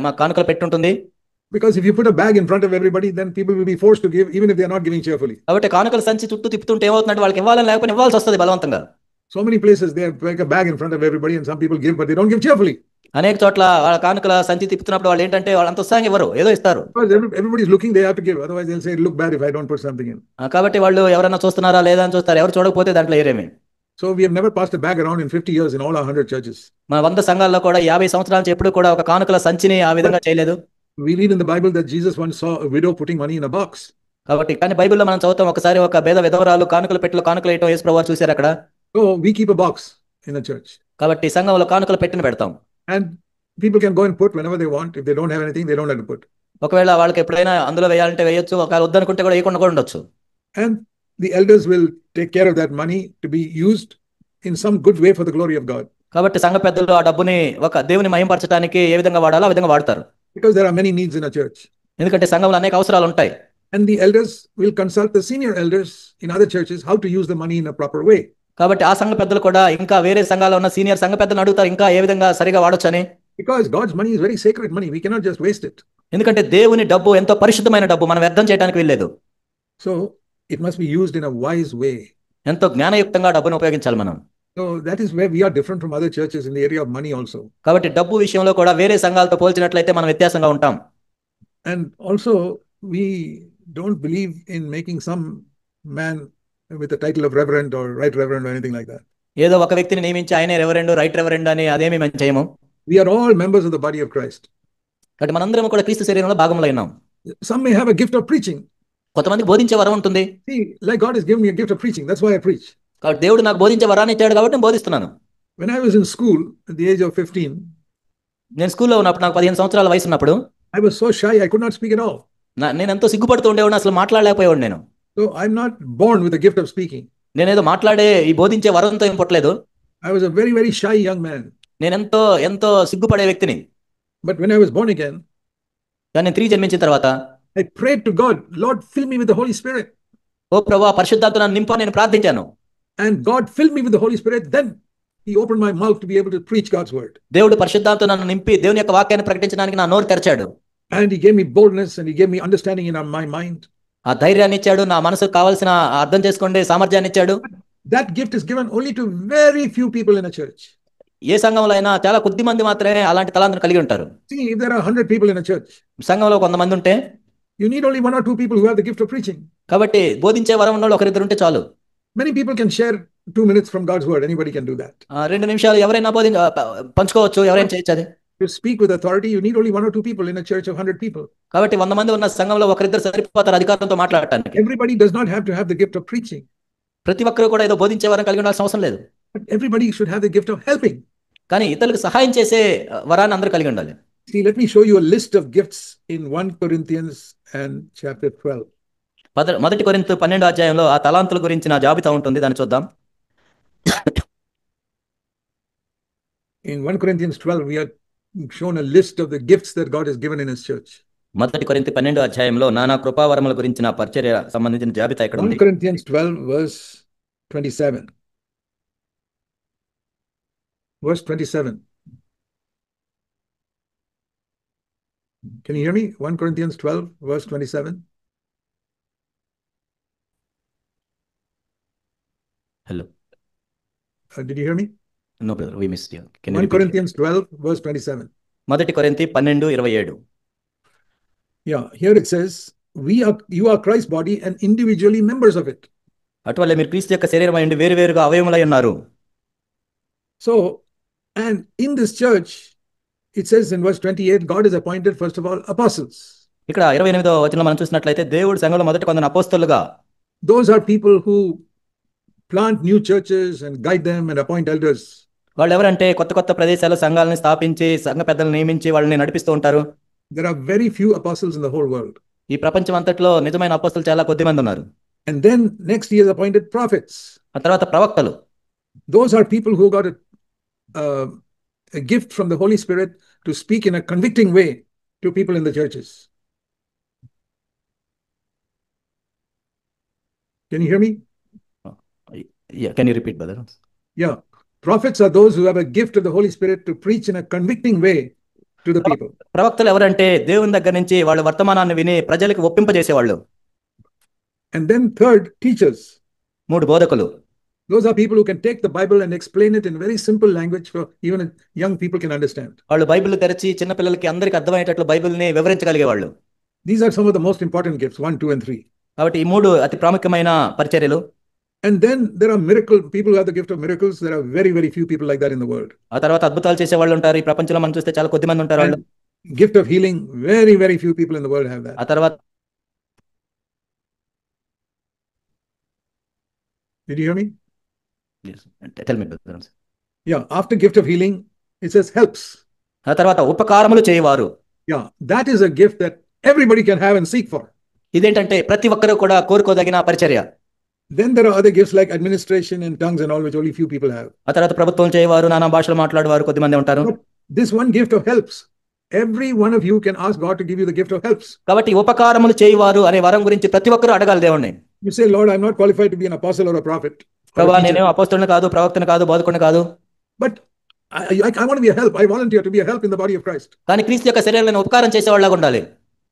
మా కానుకలు పెట్టుంటుంది. Because if you put a bag in front of everybody, then people will be forced to give, even if they are not giving cheerfully. కాబట్టి కానుకల సంచి చుట్టూ తిప్పుతుంటే ఏమవుతుందంటే వాళ్ళకి ఇవ్వాలని లేకపోతే ఇవ్వాల్సి వస్తుంది బలవంతంగా. So many places they have like a bag in front of everybody, and some people give, but they don't give cheerfully. అనేక చోట్ల వాళ్ళ కానుకల సంచి తిప్పుతున్నప్పుడు వాళ్ళు ఏంటంటే వాళ్ళంత ఉత్సాహంగా ఇవ్వరు, ఏదో ఇస్తారు. Because everybody is looking, they have to give. Otherwise, they'll say it look bad if I don't put something in. కాబట్టి వాళ్ళు ఎవరైనా చూస్తున్నారా లేదా అని చూస్తారు, ఎవరు చూడకపోతే దాంట్లో ఏరేమి. So we have never passed a bag around in 50 years in all our 100 churches. మన 100 సంఘాల్లో కూడా 50 సంవత్సరాల నుంచి ఎప్పుడు కూడా ఒక కానుకల సంచిని ఆ విధంగా చేయలేదు. We read in the Bible that Jesus once saw a widow putting money in a box. కాబట్టి కానీ బైబిల్లో మనం చదువుతాం, ఒకసారి ఒక పేద విధవరాలు కానుకల పెట్టెలో కానుకలు వేయటం యేసు ప్రభువు చూశారు అక్కడ. So we keep a box in a church. కాబట్టి సంఘంలో కానుకల పెట్టెను పెడతాం. And people can go and put whenever they want. If they don't have anything, they don't have to put. ఒకవేళ వాళ్ళకి ఎప్పుడైనా అందులో వేయాలంటే వేయొచ్చు, ఒకవేళ వద్దనుకుంటే కూడా వేయకుండా కూడా ఉండొచ్చు. And the elders will take care of that money to be used in some good way for the glory of God. కాబట్టి సంఘ పెద్దలు ఆ డబ్బుని ఒక దేవుని మహిమపరచడానికి ఏ విధంగా వాడాలో ఆ విధంగా వాడతారు. Because there are many needs in a church. ఎందుకంటే సంఘంలో అనేక అవసరాలు ఉంటాయి. And the elders will consult the senior elders in other churches how to use the money in a proper way. కాబట్టి ఆ సంఘ పెద్దలు కూడా ఇంకా వేరే సంఘాల్లో ఉన్న సీనియర్ సంఘ పెద్దలను అడుగుతారు ఇంకా ఏ విధంగా సరిగా వాడొచ్చని. Because God's money is very sacred money. We cannot just waste it. ఎందుకంటే దేవుని డబ్బు ఎంతో పరిశుద్ధమైన డబ్బు, మనం వ్యర్థం చేయడానికి వీల్లేదు. So it must be used in a wise way. ఎంతో జ్ఞానయుక్తంగా డబ్బును ఉపయోగించాలి మనం. So that is where we are different from other churches in the area of money also. కాబట్టి డబ్బు విషయంలో కూడా వేరే సంఘాలతో పోల్చినట్లయితే మనం వ్యత్యాసంగా ఉంటాం. And also we don't believe in making some man with the title of reverend or right reverend or anything like that. ఏదో ఒక వ్యక్తిని నియమించి ఆయనే రెవరెండ్ రైట్ రెవరెండ్ అని అదేమీ మనం చేయము. We are all members of the body of Christ. కాబట్టి మనందరం కూడా క్రీస్తు శరీరంలో భాగంలో ఉన్నాం. Some may have a gift of preaching. కొంతమందికి బోధించే వరం ఉంటుంది. See, like God has given me a gift of preaching. That's why I preach. కాబట్టి దేవుడు నాకు బోధించే వరాన్ని ఇచ్చాడు కాబట్టి నేను బోధిస్తున్నాను. When I was in school at the age of 15, నేను స్కూల్లో ఉన్నప్పుడు నాకు 15 సంవత్సరాల వయసు ఉన్నప్పుడు I was so shy I could not speak at all. నేను ఎంతో సిగ్గుపడుతూ ఉండేవాడిని, అసలు మాట్లాడలేకపోయేవాడు నేను. So I'm not born with the gift of speaking. నేనేదో మాట్లాడే ఈ బోధించే వరంతో ఏం పుట్టలేదు. I was a very, very shy young man. నేను ఎంతో సిగ్గుపడే వ్యక్తిని. But when I was born again, కానీ నేను తిరిగి జన్మించిన తర్వాత I prayed to God, Lord, fill me with the Holy Spirit. ఓ ప్రభువా పరిశుద్ధాత్మ నన్ను నింపు అని నేను ప్రార్థించాను. And God filled me with the Holy Spirit. Then He opened my mouth to be able to preach God's word. దేవుడు పరిశుద్ధాత్మ నన్ను నింపి దేవుని యొక్క వాక్యాన్ని ప్రకటించడానికి నా నోరు తెరిచాడు. And He gave me boldness and He gave me understanding in my mind. ఆ ధైర్యాన్ని ఇచ్చాడు, నా మనసుకు కావాల్సిన అర్థం చేసుకుంటే సామర్థ్యాన్ని ఇచ్చాడు. That gift is given only to very few people in a church. ఏ సంఘంలో అయినా చాలా కొద్ది మంది మాత్రమే అలాంటి తలాంతును కలిగి ఉంటారు. See, if there are 100 people in a church, సంఘంలో కొంతమంది ఉంటే you need only 1 or 2 people who have the gift of preaching. కాబట్టి బోధించే వరం ఉన్న వాళ్ళు ఒకరిద్దరు ఉంటే చాలు. Many people can share 2 minutes from God's word. Anybody can do that. 2 నిమిషాలు ఎవరైనా పంచుకోవచ్చు, ఎవరైనా చేయొచ్చు. అది To speak with authority, you need only 1 or 2 people in a church of 100 people. కాబట్టి 100 మంది ఉన్న సంఘంలో ఒకరిద్దరు సరిపోతారు అధికారంతో మాట్లాడటానికి. Everybody does not have to have the gift of preaching. ప్రతి ఒక్కరు కూడా ఏదో బోధించే వరం కలిగి ఉండాల్సిన అవసరం లేదు. But everybody should have the gift of helping. కానీ ఇతరులకు సహాయం చేసే వరాన్ని అందరూ కలిగి ఉండాలి. See, let me show you a list of gifts in 1 Corinthians and chapter 12. మొదటి కొరింథీ 12వ అధ్యాయంలో ఆ తలాంతుల గురించిన జాబితా ఉంటుంది, దాన్ని చూద్దాం. In 1 Corinthians 12, we are shown a list of the gifts that God has given in His church. మొదటి కొరింథీ 12వ అధ్యాయంలో నానా కృపావరముల గురించిన పరిచర్య సంబంధించిన జాబితా ఇక్కడ 1 ఉంది. Corinthians 12, verse 27. Verse 27. Can you hear me? 1 Corinthians 12, verse 27. Hello. Did you hear me? No brother, we missed you. Can you 1 repeat it? Corinthians 12, verse 27. మొదటి కొరింథీ 12:27. Yeah, here it says, you are Christ's body and individually members of it. అటువల్లే మీరు క్రీస్తు యొక్క శరీరం అయ్యుండి వేరువేరుగా అవయవములై ఉన్నారు. So, and in this church, it says in verse 28, God has appointed, first of all, apostles. ఇక్కడ 28వ వచనంలో మనం చూసినట్లయితే దేవుడు సంఘంలో మొదట కొందరు అపోస్తలుగా, Those are people who plant new churches and guide them and appoint elders. వాళ్ళు ఎవరంటే కొత్త కొత్త ప్రదేశాల్లో సంఘాలను స్థాపించి సంఘ పెద్దలను నియమించి వాళ్ళని నడిపిస్తూ ఉంటారు. There are very few apostles in the whole world. ఈ ప్రపంచం అంతట్లో నిజమైన అపోస్తలు చాలా కొద్ది మంది ఉన్నారు. And then next he has appointed prophets. ఆ తర్వాత ప్రవక్తలు. Those are people who got a gift from the Holy Spirit to speak in a convicting way to people in the churches. Can you hear me? Yeah, can you repeat, brother? Yeah. Prophets are those who have a gift of the Holy Spirit to preach in a convicting way to the people. ప్రవక్తలు ఎవరంటే దేవుని దగ్గర నుంచి వాళ్ళ వర్తమానాన్ని విని ప్రజలకు ఒప్పింపజేసేవాళ్ళు. And then third, teachers. 3 బోధకులు. Those are people who can take the Bible and explain it in very simple language for even young people can understand. వాళ్ళు బైబిల్ తెరిచి చిన్న పిల్లలకి అందరికి అర్థమయ్యేటట్లు బైబిల్ని వివరించగలిగే వాళ్ళు. These are some of the most important gifts, 1, 2 and 3. కాబట్టి ఈ 3 అతి ప్రాముఖ్యమైన పరిచర్యలు. And then there are people who have the gift of miracles. There are very, very few people like that in the world. ఆ తర్వాత అద్భుతాలు చేసే వాళ్ళు ఉంటారు. ఈ ప్రపంచంలో మనం చూస్తే చాలా కొద్ది మంది ఉంటారు వాళ్ళు. Gift of healing, very, very few people in the world have that. ఆ తర్వాత Did you hear me? Yes. Tell me, brother. Yeah, after gift of healing, it says helps. ఆ తర్వాత ఉపకారములు చేయవారు. Yeah, that is a gift that everybody can have and seek for. ఇదేంటంటే ప్రతి ఒక్కరు కూడా కోరుకోదగిన పరిచర్య. Then there are other gifts like administration and tongues and all, which only few people have. ఆ తర్వాత ప్రభుత్వం చేయవారు, నానా భాషలు మాట్లాడేవారు కొద్ది మంది ఉంటారు. But this one gift of helps, every one of you can ask God to give you the gift of helps. కాబట్టి ఉపకారములు చేయవారు అనే వరం గురించి ప్రతి ఒక్కరు అడగాలి దేవుణ్ణి. You say, Lord, I'm not qualified to be an apostle or a prophet. ప్రభువా నేనేం అపోస్తలుని కాదు, ప్రవక్తని కాదు, బోధకుని కాదు. But I want to be a help. I volunteer to be a help in the body of Christ. కానీ క్రీస్తు యొక్క శరీరాలను ఉపకారం చేసేవాళ్ళగా ఉండాలి.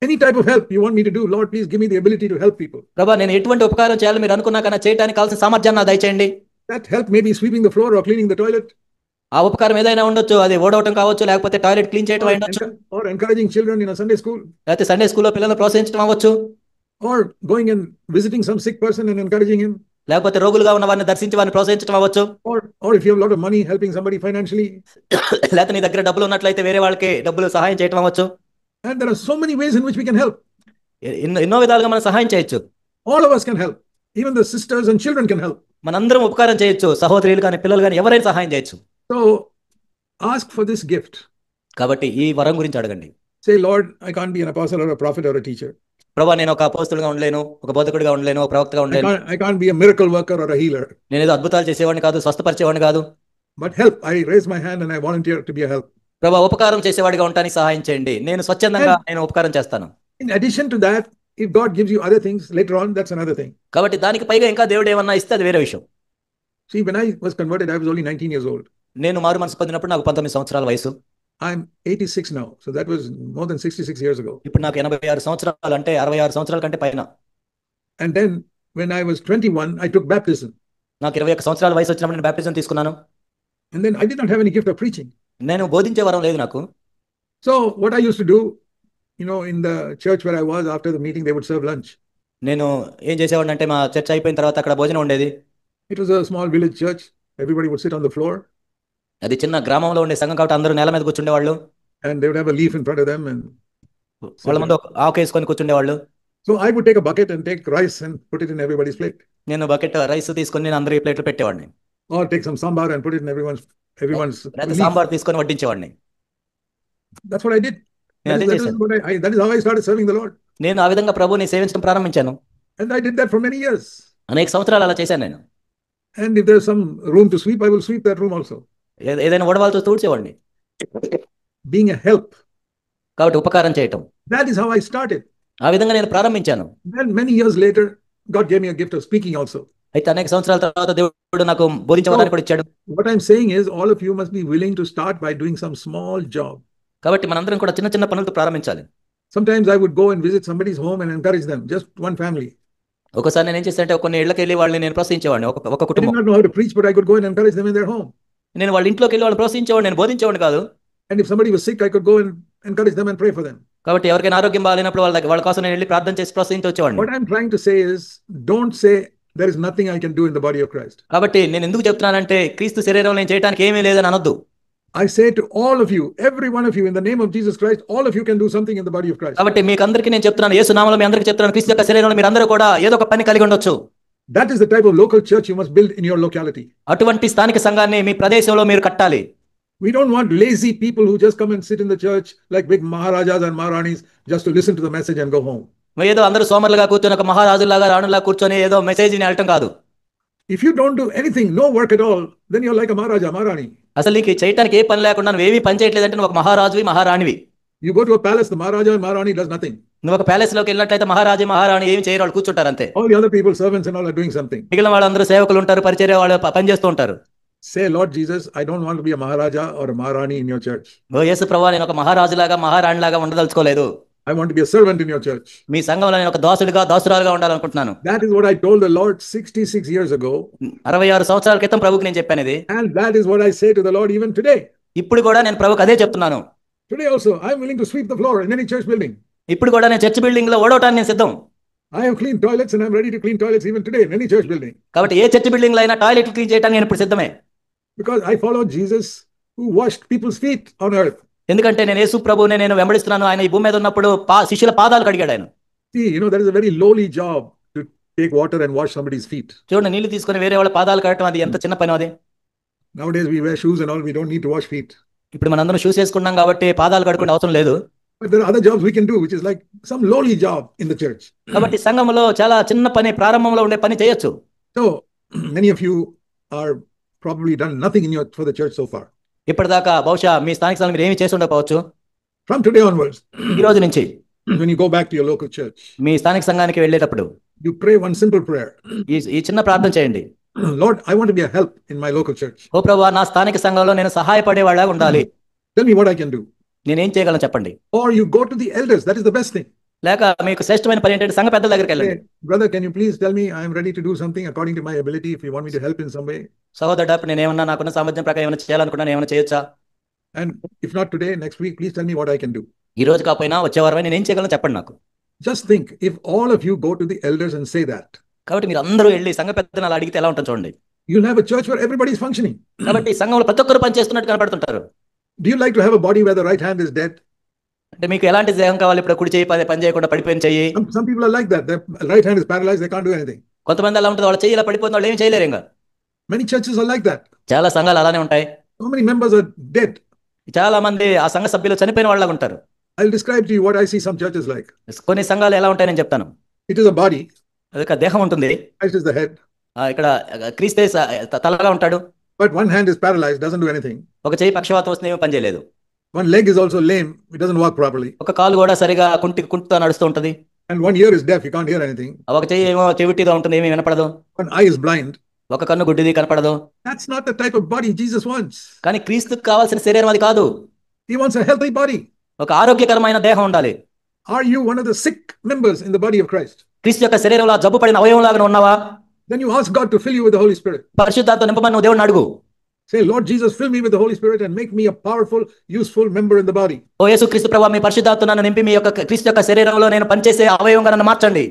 Any type of help you want me to do, Lord, please give me the ability to help people. ప్రభువా నేను ఎటువంటి ఉపకారం చేయాలి మీరు అనుకున్నా కన్నా చేయడానికి కావాల్సిన సామర్థ్యాన్ని నాకు దయచేయండి. That help may be sweeping the floor or cleaning the toilet. ఆ ఉపకారం ఏదైనా ఉండొచ్చు, అది ఓడవటం కావచ్చు, లేకపోతే టాయిలెట్ క్లీన్ చేయడం అయ్యొచ్చు, or encouraging children in a Sunday school, లేకపోతే సండే స్కూల్లో పిల్లలను ప్రోత్సహించడం అవ్వచ్చు, or going and visiting some sick person and encouraging him, లేకపోతే రోగులుగా ఉన్న వారిని దర్శించి వారిని ప్రోత్సహించడం అవ్వచ్చు, or if you have a lot of money, helping somebody financially. లేకపోతే నీ దగ్గర డబ్బులు ఉన్నట్లయితే వేరే వాళ్ళకి డబ్బులు సహాయం చేయడం అవ్వచ్చు. And there are so many ways in which we can help. ఎన్నో విధాలుగా మనం సహాయం చేయొచ్చు. All of us can help. Even the sisters and children can help. మనందరం ఉపకారం చేయొచ్చు, సహోదరులు కానీ పిల్లలు కానీ ఎవరైనా సహాయం చేయొచ్చు. So ask for this gift. కాబట్టి ఈ వరం గురించి అడగండి. Say, Lord, I can't be an apostle or a prophet or a teacher. ప్రభువా నేను ఒక అపోస్తలుగా ఉండలేను, ఒక బోధకుడిగా ఉండలేను, ఒక ప్రవక్తగా ఉండలేను. I can't be a miracle worker or a healer. నేను ఏదో అద్భుతాలు చేసేవాడిని కాదు, స్వస్థపరిచేవాడిని కాదు. But help. I raise my hand and I volunteer to be a help. ప్రభా ఉపకారం చేసేవాడిగా ఉండటానికి సహాయం చేయండి. నేను స్వచ్ఛందంగా And నేను ఉపకారం చేస్తాను. in addition to that, if God gives you other things later on, that's another thing. కాబట్టి దానికి పైగా ఇంకా దేవుడు ఏమన్నా ఇస్తే అది వేరే విషయం. See, when I was converted, I was only 19 years old. నేను మారు మనసు పొందినప్పుడు నాకు 19 సంవత్సరాల వయసు. I'm 86 now, so that was more than 66 years ago. ఇప్పుడు నాకు 86 సంవత్సరాలు, అంటే 66 సంవత్సరాల కంటే పైన. And then when I was 21, I took baptism. నాకు 21 సంవత్సరాల వయసు వచ్చినప్పుడు నేను బాప్టిజం తీసుకున్నాను. And then I did not have any gift of preaching. నేను బోధించే వరం లేదు నాకు. So what I used to do, in the church where I was, after the meeting, they would serve lunch. నేను ఏం చేసేవాడిని అంటే మా చర్చ్ అయిపోయిన తర్వాత అక్కడ భోజనం ఉండేది. It was a small village church. Everybody would sit on the floor. అది చిన్న గ్రామంలో ఉండే సంఘం కాబట్టి అందరూ నేల మీద కూర్చుండేవాళ్ళు. And they would have a leaf in front of them. And వాళ్ళ ముందు ఆకు వేసుకొని కూర్చుండేవాళ్ళు. so I would take a bucket and take rice and put it in everybody's plate. నేను బకెట్ రైస్ తీసుకొని నేను అందరి ప్లేట్లు పెట్టేవాడిని. Or take some sambar and put it in everyone's లేదా సాంబార్ తీసుకొని వడ్డించేవాడిని. That's what I did. నేను అదే That is చేశాను. what that is how I started serving the Lord. నేను ఆ విధంగా ప్రభువుని సేవించడం ప్రారంభించాను. And I did that for many years. అనేక సంవత్సరాలు అలా చేశాను నేను. And if there's some room to sweep, I will sweep that room also. ఏదైనా వడవాళ్ళతో తూడ్చేవాడిని. Being a help. కాబట్టి ఉపకారం చేయటం. That is how I started. ఆ విధంగా నేను ప్రారంభించాను. Then many years later, God gave me a gift of speaking also. అయితే అనేక సంవత్సరాల తర్వాత దేవుడు నాకు బోధించడానికి కూడా ఇచ్చాడు. What I'm saying is, all of you must be willing to start by doing some small job. కాబట్టి మనందరం కూడా చిన్న చిన్న పనులతో ప్రారంభించాలి. Sometimes I would go and visit somebody's home and encourage them, just one family. ఒకసారి నేను ఏం చేస్తానంటే కొన్ని ఇళ్ళకి వెళ్ళి వాళ్ళని నేను ప్రోత్సహించేవాడిని. ఒక I did కుటుంబం. not know how to preach, but I could go and encourage them in their home. నేను వాళ్ళ ఇంట్లోకి వెళ్ళి వాళ్ళని ప్రోత్సహించేవాడిని, నేను బోధించేవాడిని కాదు. And if somebody was sick, I could go and encourage them and pray for them. కాబట్టి ఎవరికైనా ఆరోగ్యం బాగాలేనప్పుడు వాళ్ళ కోసం నేను వెళ్ళి ప్రార్థన చేసి ప్రోత్సహించి వచ్చేవాడిని. What I'm trying to say is, don't say there is nothing I can do in the body of Christ. కాబట్టి నేను ఎందుకు చెప్తున్నానంటే క్రీస్తు శరీరంలో నేను చేయడానికి ఏమీ లేదని అనొద్దు. I say to all of you, every one of you, in the name of Jesus Christ, all of you can do something in the body of Christ. కాబట్టి మీకు అందరికీ నేను చెప్తున్నాను, యేసు నామములో మీ అందరికీ చెప్తున్నాను, క్రీస్తు యొక్క శరీరంలో మీరు అందరూ కూడా ఏదో ఒక పని కలిగి ఉండొచ్చు. That is the type of local church you must build in your locality. అటువంటి స్థానిక సంఘాన్ని మీ ప్రదేశంలో మీరు కట్టాలి. We don't want lazy people who just come and sit in the church like big Maharajas and Maharanis just to listen to the message and go home. ఏదో అందరూ సోమరులుగా కూర్చొని ఒక మహారాజులాగా రాణులాగా కూర్చొని ఏదో మెసేజ్ని వెళ్ళటం కాదు. If you don't do anything, no work at all, then you're like a Maharaja, Maharani. అసలు నీకు చేయడానికి ఏ పని లేకుండా నువ్వేమీ పని చేయట్లేదంటే నువ్వు ఒక మహారాజువి, మహారాణివి. You go to a palace, the Maharaja and Maharani does nothing. నువ్వు ఒక ప్యాలెస్ లోకి వెళ్ళినట్లయితే మహారాజు మహారాణి ఏమి చేయరు, వాళ్ళు కూర్చుంటారు అంతే. All the other people, servants and all, are doing something. మిగిలిన వాళ్ళందరూ సేవకులు ఉంటారు, పరిచర్య వాళ్ళు పని చేస్తూ ఉంటారు. Say, Lord Jesus, I don't want to be a Maharaja or a Maharani in your church. ఓ యేసు ప్రభువా, నేను ఒక మహారాజులాగా మహారాణిలాగా ఉండదలుచుకోలేదు. I want to be a servant in your church. మీ సంఘంలో నేను ఒక దాసురాలుగా ఉండాలనుకుంటున్నాను. That is what I told the Lord 66 years ago. 66 సంవత్సరాల క్రితం ప్రభుకి నేను చెప్పాను ఇది. And that is what I say to the Lord even today. ఇప్పుడు కూడా నేను ప్రభుకి అదే చెప్తున్నాను. Today also, I am willing to sweep the floor in any church building. ఇప్పుడు కూడా నేను చర్చ్ బిల్డింగ్ లో ఓడవటానికి నేను సిద్ధం. I have cleaned toilets and I am ready to clean toilets even today in any church building. కాబట్టి ఏ church building లో అయినా toilet clean చేయడానికి నేను ఇప్పుడు సిద్ధమే. Because I followed Jesus who washed people's feet on earth. ఎందుకంటే నేను యేసు ప్రభువుని నేను వెంబడిస్తున్నాను. ఆయన ఈ భూమి మీద ఉన్నప్పుడు శిష్యుల పాదాలు కడిగాడు ఆయన. See, that is a very lowly job to take water and wash somebody's feet. చూడండి, నీళ్లు తీసుకొని వేరే వాళ్ళ పాదాలు కడగటం అది ఎంత చిన్న పని అది. Nowadays we wear shoes and all, we don't need to wash feet. ఇప్పుడు మనందరం షూస్ వేసుకున్నాం కాబట్టి పాదాలు కడుక్కునే అవసరం లేదు. But there are other jobs we can do, which is like some lowly job in the church. కాబట్టి సంఘంలో చాలా చిన్న పని, ప్రారంభంలో ఉండే పని చేయొచ్చు. So many of you are probably done nothing for the church so far. ఇప్పటిదాకా బహుశా మీ స్థానిక సంఘంలో మీరు ఏమి చేసి ఉండకపోవచ్చు. From today onwards, ఈ రోజు నుంచి when you go back to your local church, మీ స్థానిక సంఘానికి వెళ్ళేటప్పుడు you pray one simple prayer. ఈ చిన్న ప్రార్థన చేయండి. Lord, I want to be a help in my local church. ఓ ప్రభువా, నా స్థానిక సంఘంలో నేను సహాయపడేవాళ్ళగా ఉండాలి. Tell me what I can do. నేనేం చేయగలను చెప్పండి. Or you go to the elders, that is the best thing. లేక మీకు శ్రేష్టమైన పని ఏంటంటే సంఘ పెద్దల దగ్గరికి వెళ్ళండి. Brother, can you please tell me, I am ready to do something according to my ability, if you want me to help in some way. సహోదరుడా, నేను ఏమన్నా నాకున్న సామర్థ్యం ప్రకారం ఏమైనా చేయాలనుకున్నాను, ఏమైనా చేయొచ్చా? And if not today, next week, please tell me what I can do. ఈ రోజు కాకపోయినా వచ్చే వారమే నేను ఏం చేయగలను చెప్పండి నాకు. Just think, if all of you go to the elders and say that, కాబట్టి మీరు అందరూ వెళ్ళి సంఘ పెద్దలను అలా అడిగితే ఎలా ఉంటుంది చూడండి. you'll have a church where everybody is functioning. కాబట్టి సంఘంలో ప్రతి ఒక్కరు పని చేస్తున్నట్టు కనపడుతుంటారు. Do you like to have a body where the right hand is dead? అంటే మీకు ఎలాంటి దేహం కావాలి? ఇప్పుడు కుడి చేయి పని చేయకుండా పడిపోయిన చెయ్యి. Some people are like that. Their right hand is paralyzed, they can't do anything. కొంతమంది అలా ఉంటుంది, వాళ్ళ చెయ్యి ఇలా పడిపోతుంది, వాళ్ళు ఏం చేయలేరు ఇంకా. Many churches are like that. చాలా సంఘాలు అలానే ఉంటాయి. So many members are dead. చాలా మంది ఆ సంఘ సభ్యులు చనిపోయిన వాళ్ళగా ఉంటారు. I'll describe to you what I see some churches like. కొన్ని సంఘాలు ఎలా ఉంటాయి నేను చెప్తాను. It is a body. అదొక దేహం ఉంటుంది. Christ is the head. ఇక్కడ క్రీస్తే తలగా ఉంటాడు. But one hand is paralyzed, doesn't do anything. ఒక చెయ్యి పక్షవాతం వస్తుంది, ఏమీ పని చేయలేదు. One leg is also lame. It doesn't work properly. ఒక కాలు కూడా సరిగా కుంటుతా నడుస్తూ ఉంటది. And one ear is deaf. You can't hear anything. ఒక చెయ్యి ఏమో చెవిటిగా ఉంటుంది, ఏమీ వినపడదు. One eye is blind. ఒక కన్ను గుడ్డిది, కనపడదు. That's not the type of body Jesus wants. కానీ క్రీస్తుకు కావాల్సిన శరీరం అది కాదు. He wants a healthy body. ఒక ఆరోగ్యకరమైన దేహం ఉండాలి. Are you one of the sick members in the body of Christ? క్రీస్తు యొక్క శరీరంలో జబ్బు పడిన అవయవం లాగా ఉన్నావా? Then you ask God to fill you with the Holy Spirit. పరిశుద్ధాత్మ నింపమని నువ్వు దేవుడిని అడుగు. Say, Lord Jesus, fill me with the Holy Spirit and make me a powerful, useful member in the body. ఓ యేసుక్రీస్తు ప్రభువా, మీ పరిశుద్ధాత్మ నన్ను నింపి మీ యొక్క క్రీస్తు యొక్క శరీరంలో నేను పనిచేసే అవయవంగా నన్ను మార్చండి.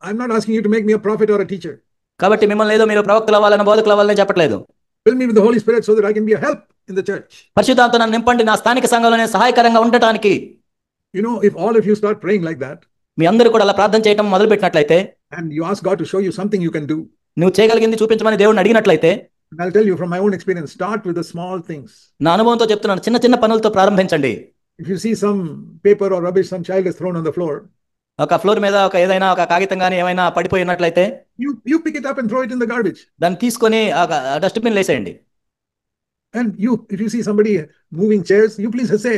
I'm not asking you to make me a prophet or a teacher. కాబట్టి మిమ్మల్ని ఏదో మీరు ప్రవక్తలు అవ్వాలని, బోధకులు అవ్వాలని చెప్పట్లేదు. Fill me with the Holy Spirit so that I can be a help in the church. పరిశుద్ధాత్మ నన్ను నింపండి, నా స్థానిక సంఘంలో నేను సహాయకరంగా ఉండటానికి. You know, if all of you start praying like that, మీ అందరూ కూడా అలా ప్రార్థన చేయడం మొదలు పెట్టినట్లయితే, and you ask God to show you something you can do, నువ్వు చేయగలిగింది చూపించమని దేవుడిని అడిగినట్లయితే, I'll tell you from my own experience, start with the small things. నా అనుభవంతో చెప్తున్నాను, చిన్న చిన్న పనులతో ప్రారంభించండి. If you see some paper or rubbish some child has thrown on the floor, ఒక ఫ్లోర్ మీద ఏదైనా ఒక కాగితం కానీ ఏమైనా పడిపోయినట్లయితే, you pick it up and throw it in the garbage. దాన్ని తీసుకొని డస్ట్బిన్ వేసేయండి. And if you see somebody moving chairs, you please say,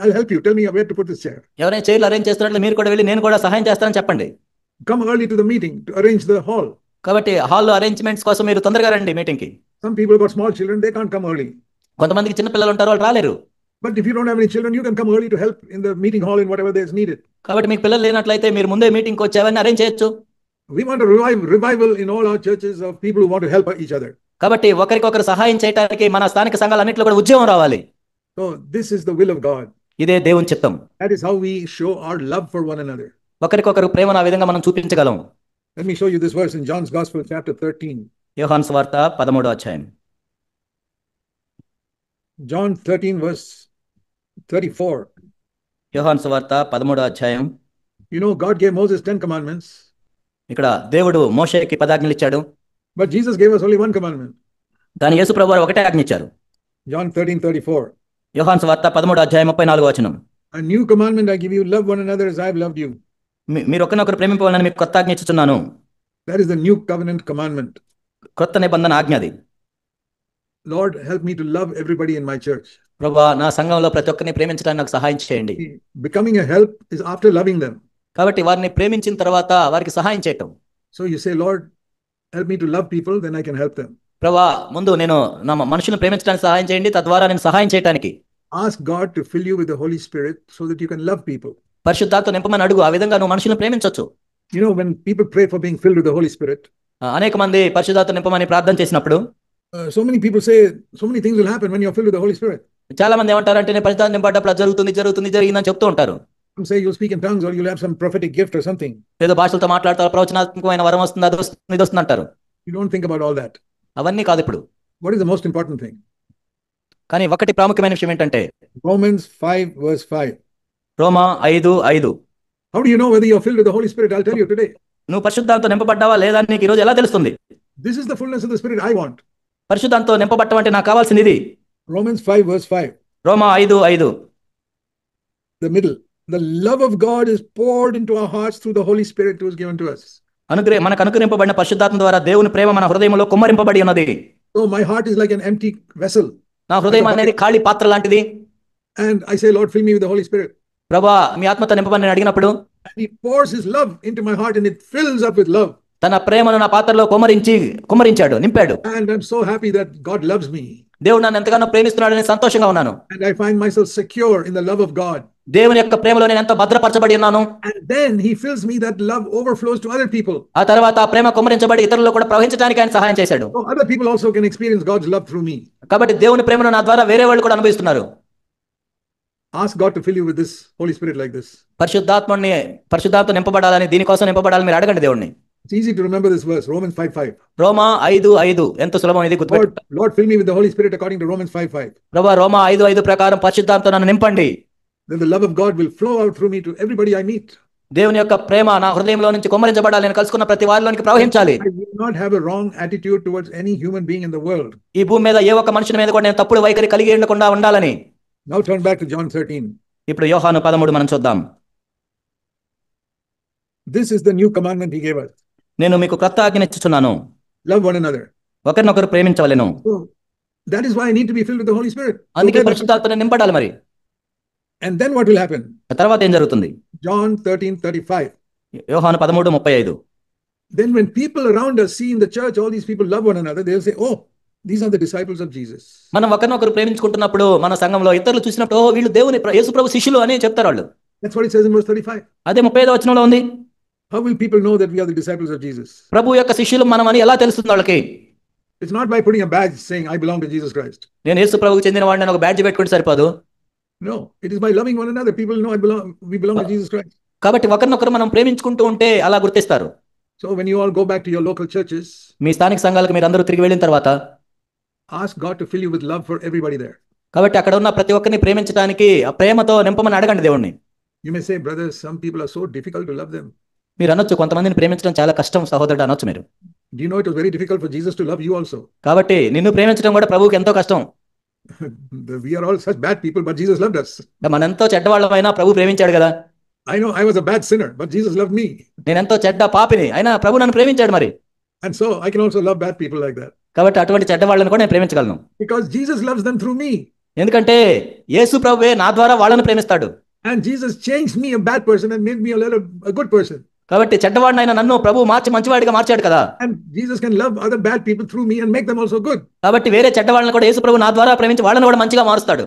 I'll help you. Tell me where to put this chair. ఎవరైనా చైర్లు arrange చేస్తున్నట్లు మీరు కూడా వెళ్ళి నేను కూడా సహాయం చేస్తానని చెప్పండి. Come early to the meeting to arrange the hall. కాబట్టి హాల్ అరేంజ్మెంట్స్ కోసం మీరు తొందరగా రండి మీటింగ్ కి. Some people got small children, they can't come early. కొంతమందికి చిన్న పిల్లలు ఉంటారు, వాళ్ళు రాలేరు. But if you don't have any children, you can come early to help in the meeting hall in whatever is needed. కాబట్టి మీకు పిల్లలు లేనట్లయితే మీరు ముందే మీటింగ్ కి వచ్చి అవన్నీ అరేంజ్ చేయొచ్చు. We want a revival in all our churches of people who want to help each other. కాబట్టి ఒకరికొకరు సహాయం చేయడానికి మన స్థానిక సంఘాలన్నింటిలో కూడా ఉద్యమం రావాలి. So this is the will of God. ఇదే దేవుని చిత్తం. That is how we show our love for one another. ఒకరికొకరు ప్రేమను ఆ విధంగా మనం చూపించగలం. Let me show you this verse in John's Gospel, chapter 13. యోహాను సువార్త 13వ అధ్యాయం. John 13, verse 34. యోహాను సువార్త 13వ అధ్యాయం. You know, God gave Moses 10 commandments. ఇక్కడ దేవుడు మోషేకి 10 ఆజ్ఞలు ఇచ్చాడు. But Jesus gave us only one commandment. కానీ యేసు ప్రభువు ఒకటే ఆజ్ఞ ఇచ్చారు. John 13:34. యోహాను సువార్త 13వ అధ్యాయం 34వ వచనం. A new commandment I give you, love one another as I have loved you. మీరు ఒకరినొకరు ప్రేమింపవాలని మీకు కొత్త ఆజ్ఞ ఇచ్చుచున్నాను. That is the new covenant commandment. కొత్త నిబంధన ఆజ్ఞ అది. Lord, help me to love everybody in my church. ప్రభువా, నా సంఘంలో ప్రతి ఒక్కరిని ప్రేమించడానికి నాకు సహాయం చేయండి. Becoming a help is after loving them. కాబట్టి వారిని ప్రేమించిన తర్వాత వారికి సహాయం చేయటం. So you say, Lord, help me to love people, then I can help them. ప్రభువా, ముందు నేను నా మనుషులను ప్రేమించడానికి సహాయం చేయండి, తద్వారా నేను సహాయం చేయడానికి. Ask God to fill you with the Holy Spirit so that you can love people. పరిశుద్ధాత్మ నింపమని అడుగు, ఆ విధంగా నువ్వు మనుషులను ప్రేమించవచ్చు. You know, when people pray for being filled with the Holy Spirit, అనేక మంది పరిశుద్ధాత్మ నింపమని ప్రార్థన చేసినప్పుడు so many people say so many things will happen when you are filled with the Holy Spirit. చాలా మంది ఏమంటారంటే నేను పరిశుద్ధాత్మ నింపబడ్డప్పుడు జరిగిందని చెప్తూ ఉంటారు. Some say you'll speak in tongues or you'll have some prophetic gift or something. ఏదో భాషలతో మాట్లాడతారు, ప్రవచనాత్మకమైన వరం వస్తుంది, అది వస్తుంది, ఇది వస్తుంది అంటారు. You don't think about all that. అవన్నీ కాదు ఇప్పుడు. What is the most important thing? కానీ ఒకటి ప్రాముఖ్యమైన విషయం ఏంటంటే Romans 5 verse 5. Roma 5:5. How do you know whether you are filled with the Holy Spirit? I'll tell you today. నువ్వు పరిశుద్ధాత్మతో నింపబడ్డావా లేదా నీకు ఈ రోజు ఎలా తెలుస్తుంది? This is the fullness of the Spirit I want. పరిశుద్ధాత్మతో నింపబడటం అంటే నాకు కావాల్సింది ఇది. Romans 5 verse 5. Roma 5:5. The middle. The love of God is poured into our hearts through the Holy Spirit who is given to us. మనకు అనుగ్రహింపబడిన పరిశుద్ధాత్మ ద్వారా దేవుని ప్రేమ మన హృదయంలో కుమ్మరింపబడి ఉన్నది. So my heart is like an empty vessel. నా హృదయం అనేది ఖాళీ పాత్ర లాంటిది. And I say, Lord, fill me with the Holy Spirit. ప్రభువా, మీ ఆత్మతో నింపమని నేను అడిగినప్పుడు And he pours his love into my heart and it fills up with love. తన ప్రేమను నా పాత్రలో కుమ్మరించాడు, నింపాడు. And I'm so happy that God loves me. దేవుడు నన్ను ఎంతగానో ప్రేమిస్తున్నాడని సంతోషంగా ఉన్నాను. And I find myself secure in the love of God. దేవుని యొక్క ప్రేమలో నేను ఎంతో భద్రపరచబడి ఉన్నాను. And then he fills me, that love overflows to other people. ఆ తర్వాత ఆ ప్రేమ కుమ్మరించబడి ఇతరుల్లో కూడా ప్రవహించడానికి ఆయన సహాయం చేశాడు. So other people also can experience God's love through me. కాబట్టి దేవుని ప్రేమను నా ద్వారా వేరే వాళ్ళు కూడా అనుభవిస్తున్నారు. Ask God to fill you with this Holy Spirit like this. పరిశుద్ధాత్మ నింపబడాలని, దీనికోసం నింపబడాలని మీరు అడగండి దేవుణ్ణి. It's easy to remember this verse, Romans 5:5. రోమా 5:5 ఎంత సులభం ఇది గుర్తుపెట్టుకో. Lord, fill me with the Holy Spirit according to Romans 5:5. ప్రభువా, రోమా 5:5 ప్రకారం పరిశుద్ధాత్మతో నన్ను నింపండి. Then the love of God will flow out through me to everybody I meet. దేవుని యొక్క ప్రేమ నా హృదయంలో నుంచి కుమ్మరించబడాలి, నేను కలుసుకున్న ప్రతి వారిలోనికి ప్రవహించాలి. I will not have a wrong attitude towards any human being in the world. ఈ భూమి మీద ఏ ఒక్క మనిషి మీద కూడా నేను తప్పుడు వైఖరి కలిగి ఉండకుండా ఉండాలని. Now turn back to John 13. ఇప్పుడు యోహాను 13 మనం చూద్దాం. This is the new commandment he gave us. నేను మీకు క్రొత్త ఆజ్ఞ ఇచ్చుచున్నాను, Love one another. ఒకరినొకరు ప్రేమించవలెను. So that is why I need to be filled with the Holy Spirit. అందుకే పరిశుద్ధాత్మను నింపడాలి. మరి And then what will happen? తర్వాత ఏం జరుగుతుంది? John 13:35. యోహాను 13:35. Then when people around us see in the church all these people love one another, they'll say, oh, these are the disciples of Jesus. మనం ఒకరినొకరు ప్రేమించుకుంటున్నప్పుడు మన సంఘంలో ఇతరులు చూసినప్పుడు ఓ వీళ్ళు దేవుని యేసుప్రభు శిష్యులు అని చెప్తారు వాళ్ళు. That's what it says in verse 35. అదే 35వ వచనంలో ఉంది. How will people know that we are the disciples of Jesus? ప్రభు యొక్క శిష్యులు మనం అని ఎలా తెలుస్తుంది వాళ్ళకి? It's not by putting a badge saying I belong to Jesus Christ. నేను యేసు ప్రభువుకు చెందిన వాడిని అని ఒక బ్యాడ్జ్ పెట్టుకుంటే సరిపోదు. No, it is by loving one another. People know we belong to Jesus Christ. కాబట్టి ఒకరినొకరు మనం ప్రేమించుకుంటూ ఉంటే అలా గుర్తిస్తారు. So when you all go back to your local churches, మీ స్థానిక సంఘాలకు మీరు అందరూ తిరిగి వెళ్ళిన తర్వాత ask God to fill you with love for everybody there. కాబట్టి అక్కడ ఉన్న ప్రతి ఒక్కరిని ప్రేమించడానికి ఆ ప్రేమతో నింపమని అడగండి దేవుణ్ణి. You may say, brothers, some people are so difficult to love them. మీరు అనొచ్చు కొంతమందిని ప్రేమించడం చాలా కష్టం సహోదరుడు అనొచ్చు మీరు. Do you know it was very difficult for Jesus to love you also? కాబట్టి నిన్ను ప్రేమించడం కూడా ప్రభువుకి ఎంతో కష్టం. We are all such bad people, but Jesus loved us. మనంతో చెడ్డవాళ్ళమైనా ప్రభు ప్రేమించాడు కదా. I know I was a bad sinner, but Jesus loved me. నేనెంతో చెడ్డ పాపిని అయినా ప్రభు నన్ను ప్రేమించాడు మరి. And so I can also love bad people like that. కాబట్టి అటువంటి చెడ్డవాళ్ళని కూడా నేను ప్రేమించగలను. Because Jesus loves them through me. ఎందుకంటే యేసు ప్రభువే నా ద్వారా వాళ్ళని ప్రేమిస్తాడు. And Jesus changed me, a bad person, and made me a good person. కాబట్టి చెడ్డవాడినైనా నన్ను ప్రభు మార్చి మంచివాడిగా మార్చాడు కదా. And Jesus can love other bad people through me and make them also good. కాబట్టి వేరే చెడ్డవాళ్ళని కూడా యేసు ప్రభు నా ద్వారా ప్రేమించి వాళ్ళని కూడా మంచిగా మారుస్తాడు.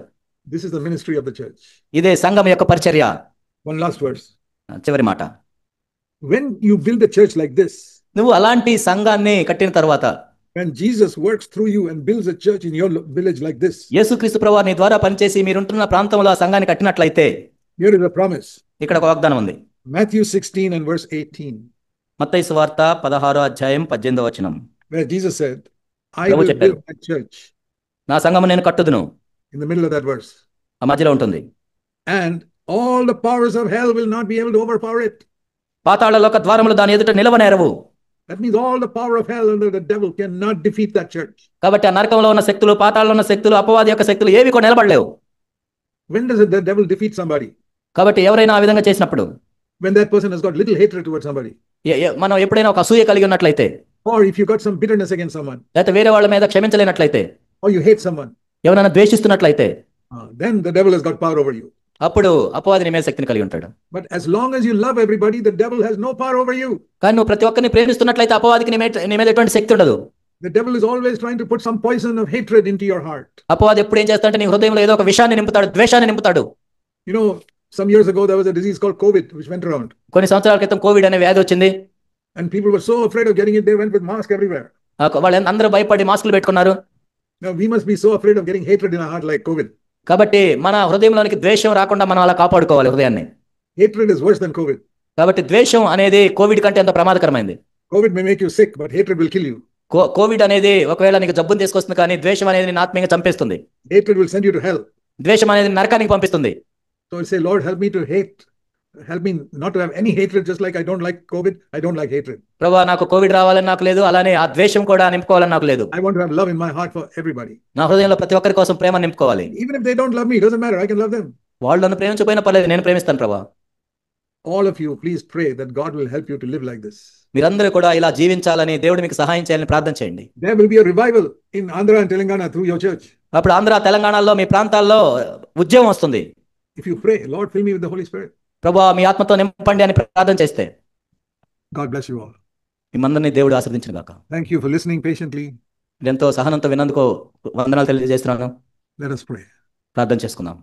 This is the ministry of the church. ఇదే సంఘం యొక్క పరిచర్య. One last verse. చివరి మాట. When you build a church like this, నువ్వు అలాంటి సంఘాన్ని కట్టిన తర్వాత, when Jesus works through you and builds a church in your village like this, యేసుక్రీస్తు ప్రభువు నీ ద్వారా పనిచేసి మీరుంటున్న ప్రాంతంలో ఆ సంఘాన్ని కట్టినట్లయితే, here is a promise. ఇక్కడ ఒక వాగ్దానం ఉంది. Matthew 16 and verse 18. మత్తయి సువార్త 16వ అధ్యాయం 18వ వచనం. Where Jesus said, I will build my church. నా సంఘము నేను కట్టుదును. In the middle of that verse. ఆ మధ్యలో ఉంటుంది. And all the powers of hell will not be able to overpower it. పాతాళ లోక ద్వారములు దాని ఎదుట నిలవనేరవు. That means all the power of hell and the devil cannot defeat that church. కాబట్టి ఆ నరకంలో ఉన్న శక్తులు, పాతాళంలో ఉన్న శక్తులు, అపవాది యొక్క శక్తులు ఏవి కూడా నిలబడలేవు. When does the devil defeat somebody? కాబట్టి ఎవరైనా ఆ విధంగా చేసినప్పుడు, when that person has got little hatred towards somebody. మనం ఎప్పుడైనా ఒక అసూయ కలిగి ఉన్నట్లయితే, or if you got some bitterness against someone, లేకపోతే వేరే వాళ్ళ మీద క్షమించలేనట్లయితే, or you hate someone, ఎవరైనా ద్వేషిస్తున్నట్లయితే, then the devil has got power over you. అప్పుడు అపవాది నీ మీద శక్తిని కలిగి ఉంటాడు. But as long as you love everybody, the devil has no power over you. కానీ నువ్వు ప్రతి ఒక్కరిని ప్రేమిస్తున్నట్లయితే అపవాదికి నీ మీద ఎటువంటి శక్తి ఉండదు. The devil is always trying to put some poison of hatred into your heart. అపవాది ఎప్పుడు ఏం చేస్తాడంటే నీ హృదయంలో ఏదో ఒక విషాన్ని నింపుతాడు, ద్వేషాన్ని నింపుతాడు. You know, some years ago there was a disease called COVID which went around. కొన్ని సంవత్సరాల క్రితం కోవిడ్ అనే వ్యాధి వచ్చింది. And people were so afraid of getting it, they went with mask everywhere. వాళ్ళు అందరూ భయపడి మాస్కులు పెట్టుకున్నారు. Now we must be so afraid of getting hatred in our heart like COVID. కాబట్టి మన హృదయంలోనికి ద్వేషం రాకుండా మనం అలా కాపాడుకోవాలి హృదయాన్ని. Hatred is worse than COVID. కాబట్టి ద్వేషం అనేది కోవిడ్ కంటే ఎంత ప్రమాదకరమైంది. COVID may make you sick, but hatred will kill you. Covid అనేది ఒకవేళ నీకు జబ్బును తీసుకొస్తుంది, కానీ ద్వేషం అనేది నిన్ను ఆత్మీయంగా చంపేస్తుంది. Hatred will send you to hell. ద్వేషం అనేది నరకానికి పంపిస్తుంది. So I say, Lord, help me to hate. Help me not to have any hatred, just like I don't like COVID, I don't like hatred. ప్రభువా, నాకు Covid రావాలని నాకు లేదు, అలానే ఆ ద్వేషం కూడా నింపుకోవాలని నాకు లేదు. I want to have love in my heart for everybody. నా హృదయంలో ప్రతి ఒక్కరి కోసం ప్రేమ నింపుకోవాలి. Even if they don't love me, it doesn't matter, I can love them. వాళ్ళు నన్ను ప్రేమించకపోయినా పర్లేదు, నేను ప్రేమిస్తాను ప్రభువా. All of you, please pray that God will help you to live like this. మీరందరూ కూడా ఇలా జీవించాలని దేవుడు మీకు సహాయం చేయాలని ప్రార్థన చేయండి. There will be a revival in Andhra and Telangana through your church. అప్పుడు ఆంధ్ర, తెలంగాణలో మీ ప్రాంతాల్లో ఉద్యమం వస్తుంది. If you pray, Lord, fill me with the Holy Spirit. ప్రభువా, మీ ఆత్మతో నింపండి అని ప్రార్థన చేస్తే, God bless you all. మిమ్మల్ని దేవుడు ఆశీర్వదించును గాక. Thank you for listening patiently. ఎంతో సహనంతో విన్నందుకు వందనాలు తెలియజేస్తున్నాను. Let us pray. ప్రార్థన చేసుకుందాం.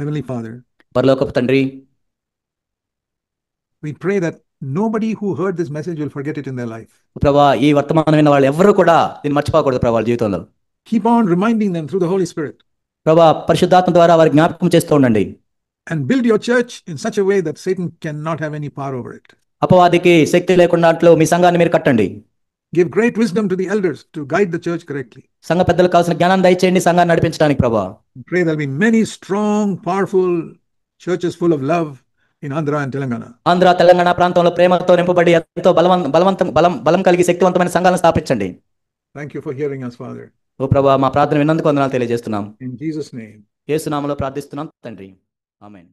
Heavenly Father, పరలోకపు తండ్రి, we pray that nobody who heard this message will forget it in their life. ప్రభువా, ఈ వర్తమానం విన్న వాళ్ళు ఎవరు కూడా దీన్ని మర్చిపోకూడదు ప్రభువా జీవితంలో. Keep on reminding them through the Holy Spirit. ప్రభువా, పరిశుద్ధాత్మ ద్వారా వారి జ్ఞాపకం చేస్తూ ఉండండి. And build your church in such a way that Satan cannot have any power over it. అపవాదికి శక్తి లేకుండా మీ సంఘాన్ని మీరు కట్టండి. Give great wisdom to the elders to guide the church correctly. సంఘ పెద్దలకు కావాల్సిన జ్ఞానాన్ని దయచేయండి సంఘాన్ని నడిపించడానికి ప్రభువా. Pray there'll be many strong, powerful churches full of love in Andhra and Telangana. Andhra, Telangana ప్రాంతంలో ప్రేమతో నింపబడి ఎంతో బలం కలిగి శక్తివంతమైన సంఘాలను స్థాపించండి. Thank you for hearing us, Father. ఓ ప్రభువా, మా ప్రార్థన విన్నందుకు వందనాలు తెలియజేస్తున్నాం. In Jesus' name. యేసు నామములో ప్రార్థిస్తున్నాం తండ్రి. ఆమేన్.